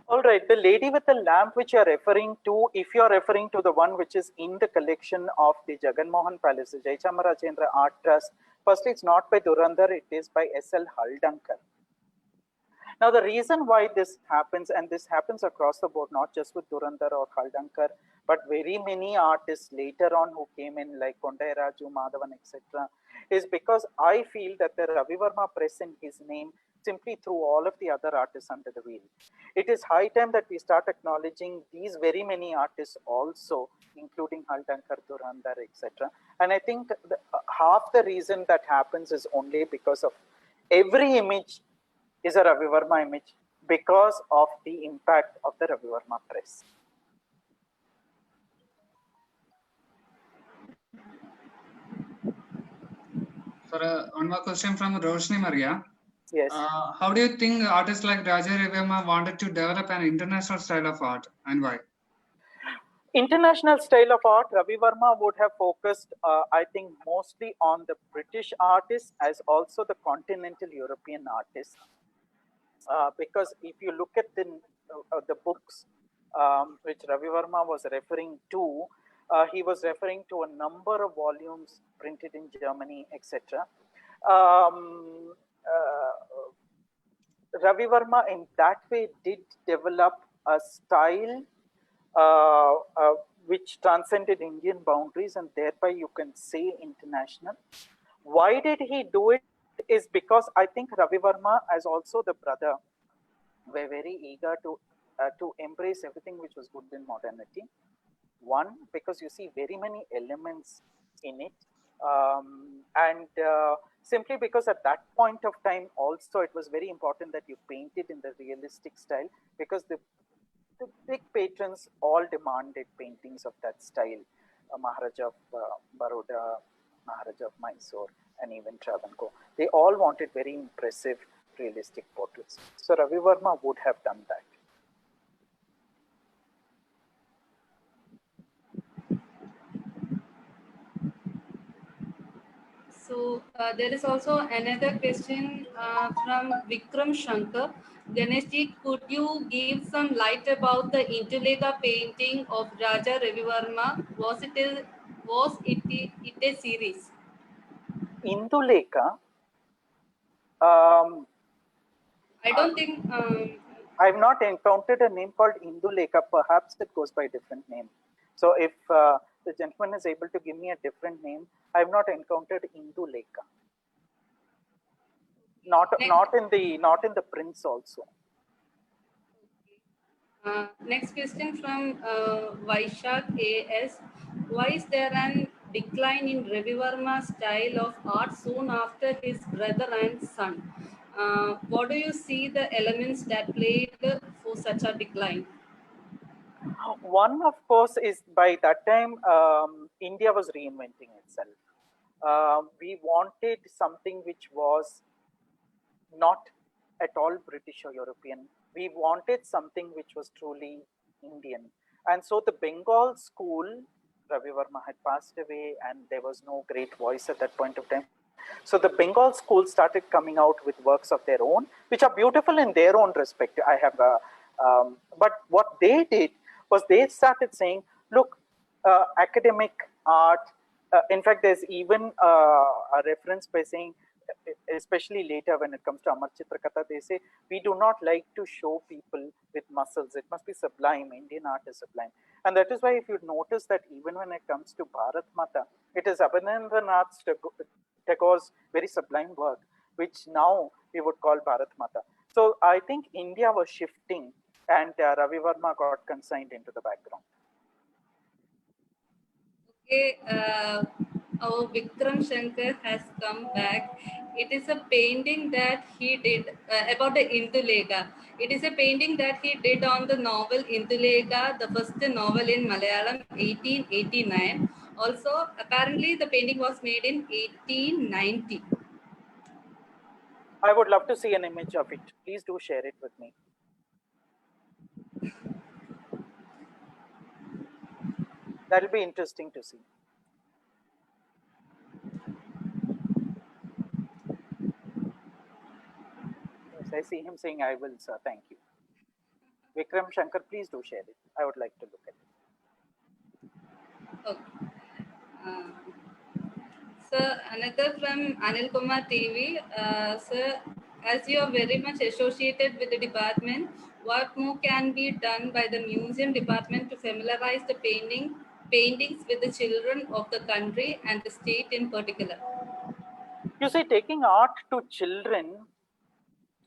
All right, the lady with the lamp which you're referring to, if you're referring to the one which is in the collection of the Jagan Mohan Palace, the Jaichamarajendra Art Trust, firstly, it's not by Dhurandhar, it is by S.L. Haldankar. Now, the reason why this happens, and this happens across the board, not just with Dhurandhar or Haldankar, but very many artists later on who came in like Kondai Raju, Madhavan, etc., is because I feel that the Ravi Varma press in his name simply threw all of the other artists under the wheel. It is high time that we start acknowledging these very many artists also, including Haldankar, Dhurandhar, etc. And I think half the reason that happens is only because of every image is a Ravi Varma image because of the impact of the Ravi Varma press. Sir, one more question from Roshni Maria. Yes. How do you think artists like Raja Ravi Varma wanted to develop an international style of art, and why? International style of art, Ravi Varma would have focused, I think, mostly on the British artists as also the continental European artists. Because if you look at the books which Ravi Varma was referring to, he was referring to a number of volumes printed in Germany, etc. um, Ravi Varma in that way did develop a style which transcended Indian boundaries and thereby you can say international. Why did he do it? Is because I think Ravi Varma, as also the brother, were very eager to embrace everything which was good in modernity. One, because you see very many elements in it, and simply because at that point of time also it was very important that you painted in the realistic style, because the big patrons all demanded paintings of that style. Maharaja of Baroda, Maharaja of Mysore, and even Travancore. They all wanted very impressive, realistic portraits. So Ravi Varma would have done that. So there is also another question from Vikram Shankar. Ganeshji, could you give some light about the Indulekha painting of Raja Ravi Varma? Was it a series? Indulekha, I don't think. I've not encountered a name called Indulekha. Perhaps it goes by a different name. So if the gentleman is able to give me a different name, I've not encountered Indulekha. Not in the prints also. Next question from Vaishak AS. Why is there an decline in Ravi Varma's style of art soon after his brother and son? What do you see the elements that played for such a decline? One, of course, is by that time India was reinventing itself. We wanted something which was not at all British or European. We wanted something which was truly Indian. And so the Bengal school, Ravi Varma had passed away and there was no great voice at that point of time. So the Bengal school started coming out with works of their own, which are beautiful in their own respect. I have, but what they did was they started saying, look, academic art. In fact, there's even a reference by saying, especially later when it comes to Amar Chitra Katha, they say, we do not like to show people with muscles. It must be sublime. Indian art is sublime. And that is why if you notice that even when it comes to Bharat Mata, it is Abhinandannath Tagore's very sublime work, which now we would call Bharat Mata. So I think India was shifting and Ravi Varma got consigned into the background. Okay, our Vikram Shankar has come back. It is a painting that he did about the Indulekha. It is a painting that he did on the novel Indulekha, the first novel in Malayalam, 1889. Also, apparently the painting was made in 1890. I would love to see an image of it. Please do share it with me. That'll be interesting to see. Yes, I see him saying, I will, sir. Thank you. Vikram Shankar, please do share it. I would like to look at it. Okay. Sir, another from Anil Kumar TV. Sir, as you are very much associated with the department, what more can be done by the museum department to familiarize the paintings with the children of the country and the state in particular? You see, taking art to children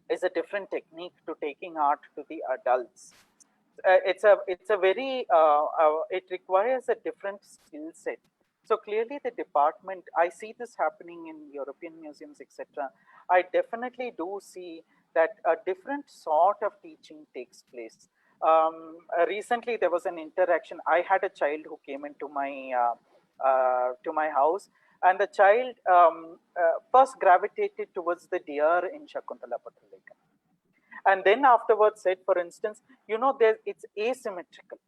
is a different technique to taking art to the adults. It's a very it requires a different skill set. So clearly the department, I see this happening in European museums, etc. I definitely do see that a different sort of teaching takes place. Recently there was an interaction. I had a child who came into my house, and the child first gravitated towards the deer in Shakuntala Patralekha. And then afterwards said, for instance, it's asymmetrical.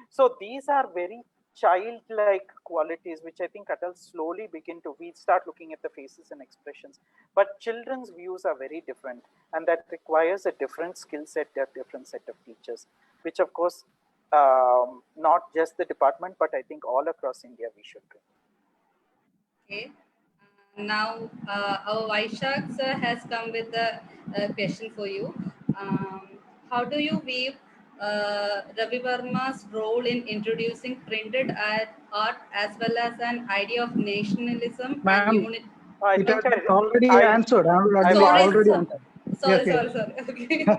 So these are very childlike qualities, which I think adults slowly we start looking at the faces and expressions. But children's views are very different, and that requires a different skill set, a different set of teachers, which of course, not just the department, but I think all across India we should do. Okay. Now, our Vaishak sir has come with a question for you. How do you view Ravi Varma's role in introducing printed art as well as an idea of nationalism and Ma'am, unity? I it has think been already I, answered. I Already, will Sorry, already sir. answered. Yes, Sorry, yes. sorry, sorry. Okay. Uh, okay.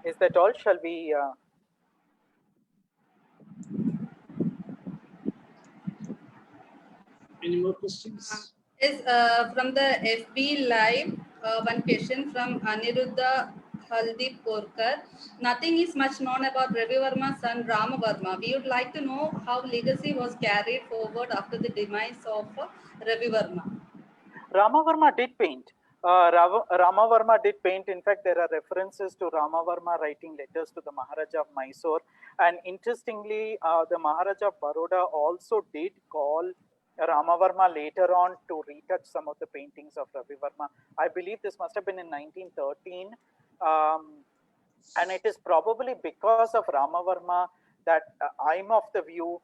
Is that all? Shall we? Any more questions? Is from the FB Live, one question from Aniruddha Haldi Porkar. Nothing is much known about Ravi Varma's son Rama Varma. We would like to know how legacy was carried forward after the demise of Ravi Varma. Rama Varma did paint. Rama Varma did paint. In fact, there are references to Rama Varma writing letters to the Maharaja of Mysore. And interestingly, the Maharaja of Baroda also did call Rama Varma later on to retouch some of the paintings of Ravi Varma. I believe this must have been in 1913. And it is probably because of Rama Varma that I'm of the view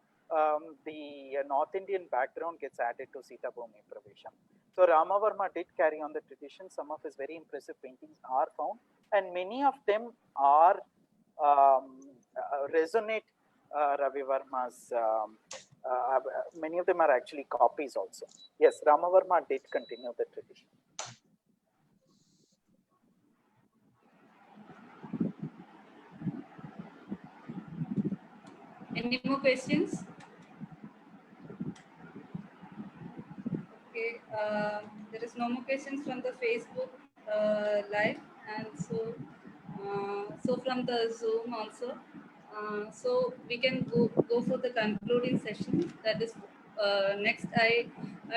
the North Indian background gets added to Sita Bhumi Pravesham. So Rama Varma did carry on the tradition. Some of his very impressive paintings are found, and many of them are resonate Ravi Varma's. Many of them are actually copies also. Yes, Rama Varma did continue the tradition. Any more questions? Okay, there is no more questions from the Facebook live, and so from the Zoom also. So we can go for the concluding session. That is next. I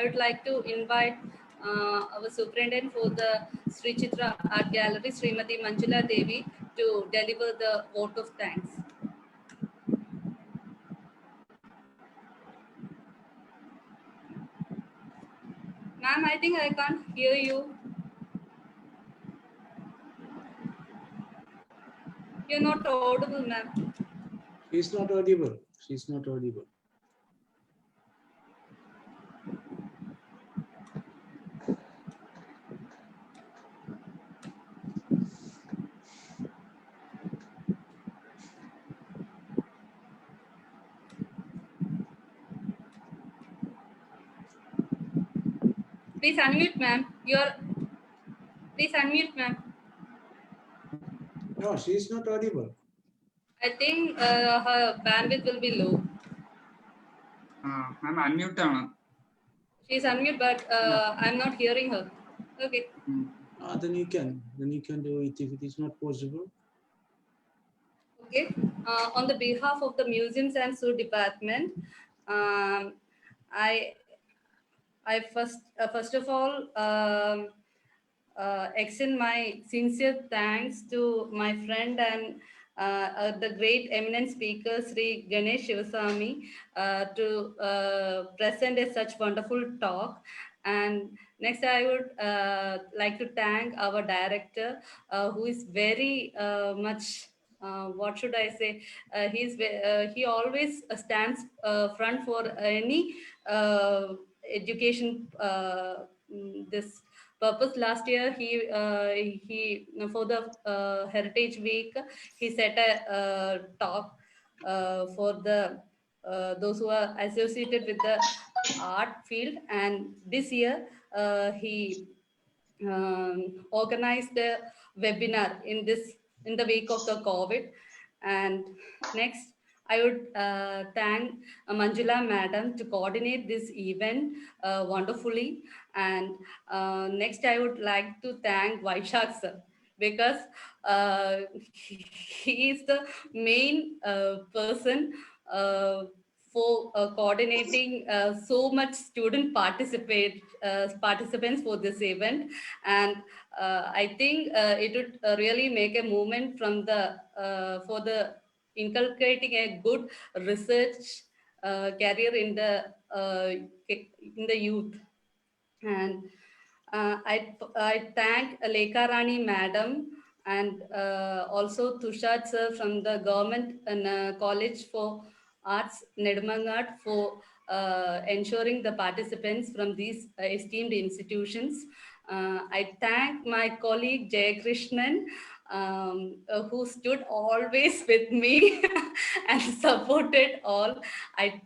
would like to invite our superintendent for the Sree Chitra Art Gallery, Srimati Manjula Devi, to deliver the vote of thanks. Ma'am, I think I can't hear you. You're not audible, ma'am. She's not audible. She's not audible. Please unmute, ma'am. Please unmute, ma'am. No, she's not audible. I think her bandwidth will be low. I'm unmute ആണ്. She's unmute, but I'm not hearing her. Okay. Then you can do it if it is not possible. Okay. On the behalf of the Museums and Zoo Department, I first of all extend my sincere thanks to my friend and the great eminent speaker Sree Ganesh V Shivaswamy to present such wonderful talk. And next, I would like to thank our director, who is very much. What should I say? He always stands front for any education. This purpose. Last year, he for the Heritage Week, he set a talk for the those who are associated with the art field, and this year he organized a webinar in the week of the COVID. And next, I would thank Manjula Madam to coordinate this event wonderfully. And next, I would like to thank Vaishak sir, because he is the main person for coordinating so much student participants for this event. And I think it would really make a movement from the for the inculcating a good research career in the youth. And I thank Lekha Rani Madam and also Tushar sir from the Government and, College for Arts, Nedumangad, for ensuring the participants from these esteemed institutions. I thank my colleague Jay Krishnan, who stood always with me and supported all. I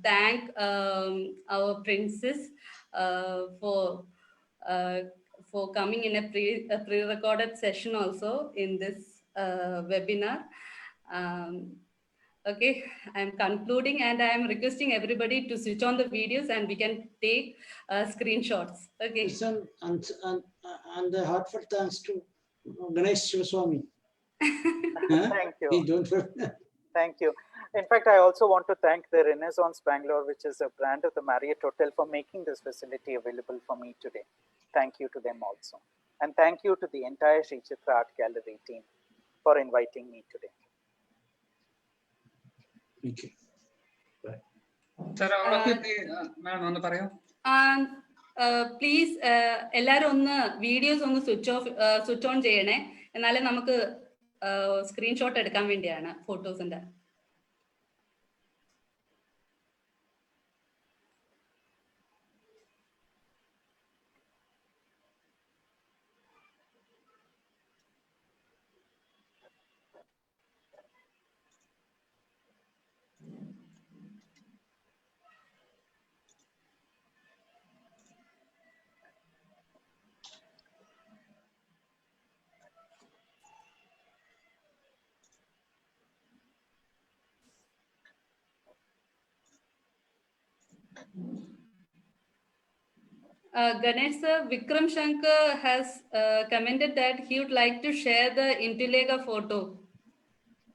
thank our princess uh, uh, for coming in a pre-recorded session also in this webinar. Um, okay, I'm concluding and I'm requesting everybody to switch on the videos and we can take screenshots. Okay. Listen, and a heartfelt thanks to Ganesh Shivaswamy. Thank you. He don't forget. Thank you. In fact, I also want to thank the Renaissance Bangalore, which is a brand of the Marriott Hotel, for making this facility available for me today. Thank you to them also. And thank you to the entire Sree Chitra Art Gallery team for inviting me today. Thank you. Bye. Sir, madam, on the parayo. Please എല്ലാവരും ഒന്ന് videos ഒന്ന് switch on ചെയ്യണേ, എന്നാലേ നമുക്ക് screenshot എടുക്കാൻ വേണ്ടിയാണ് ഫോട്ടോസിന്റെ. Ganesh sir, Vikram Shankar has commented that he would like to share the Intilega photo.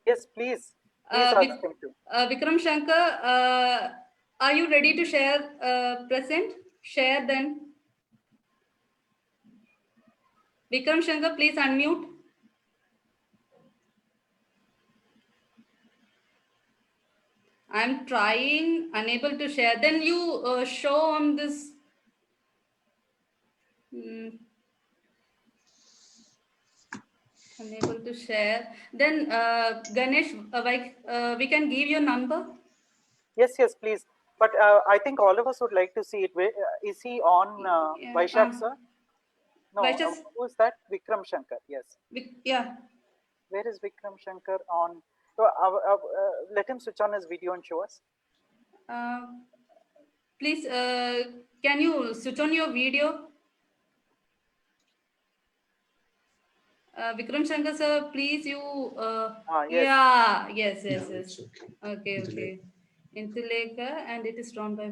Yes, please. Please ask him to. Vikram Shankar, are you ready to share present? Share then. Vikram Shankar, please unmute. I'm trying, unable to share. Then you show on this. Unable to share. Then Ganesh, we can give your number. Yes, yes, please. But I think all of us would like to see it. Is he on Vaishak, sir? No, who is that? Vikram Shankar, yes. Yeah. Where is Vikram Shankar on? Let him switch on his video and show us. Please, can you switch on your video? Vikram Shankar sir, please you. Yes. Yeah, yes. Okay. Okay. Intilega, and it is drawn by.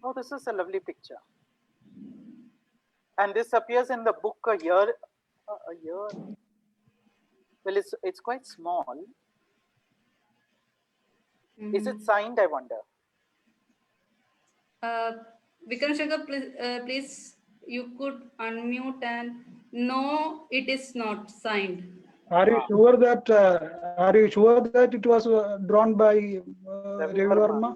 Oh, this is a lovely picture. And this appears in the book a year. Well, it's quite small. Is it signed, I wonder? Vikram Shankar, please, you could unmute and no, it is not signed. Are you sure that it was drawn by Ravi Varma?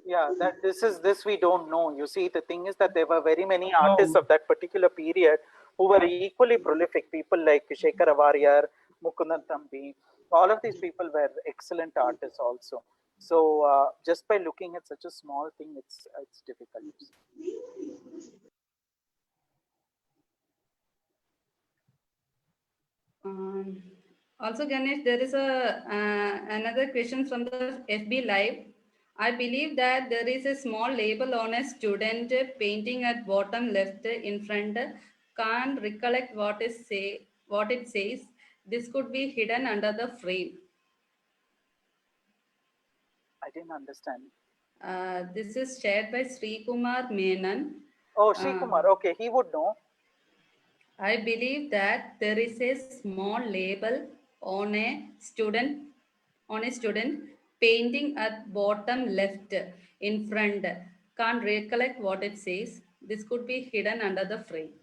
Yeah, this we don't know. You see, the thing is that there were very many artists of that particular period who were equally prolific. People like Shekhar Avariyar, Mukundan Thambi, all of these people were excellent artists also. So just by looking at such a small thing, it's difficult to see. Also, Ganesh, there is another question from the FB Live. I believe that there is a small label on a student painting at bottom left in front. Can't recollect what it says. This could be hidden under the frame. I didn't understand. This is shared by Sree Kumar Menon. Oh, Sree Kumar. Okay, he would know. I believe that there is a small label on a student painting at bottom left in front. Can't recollect what it says. This could be hidden under the frame.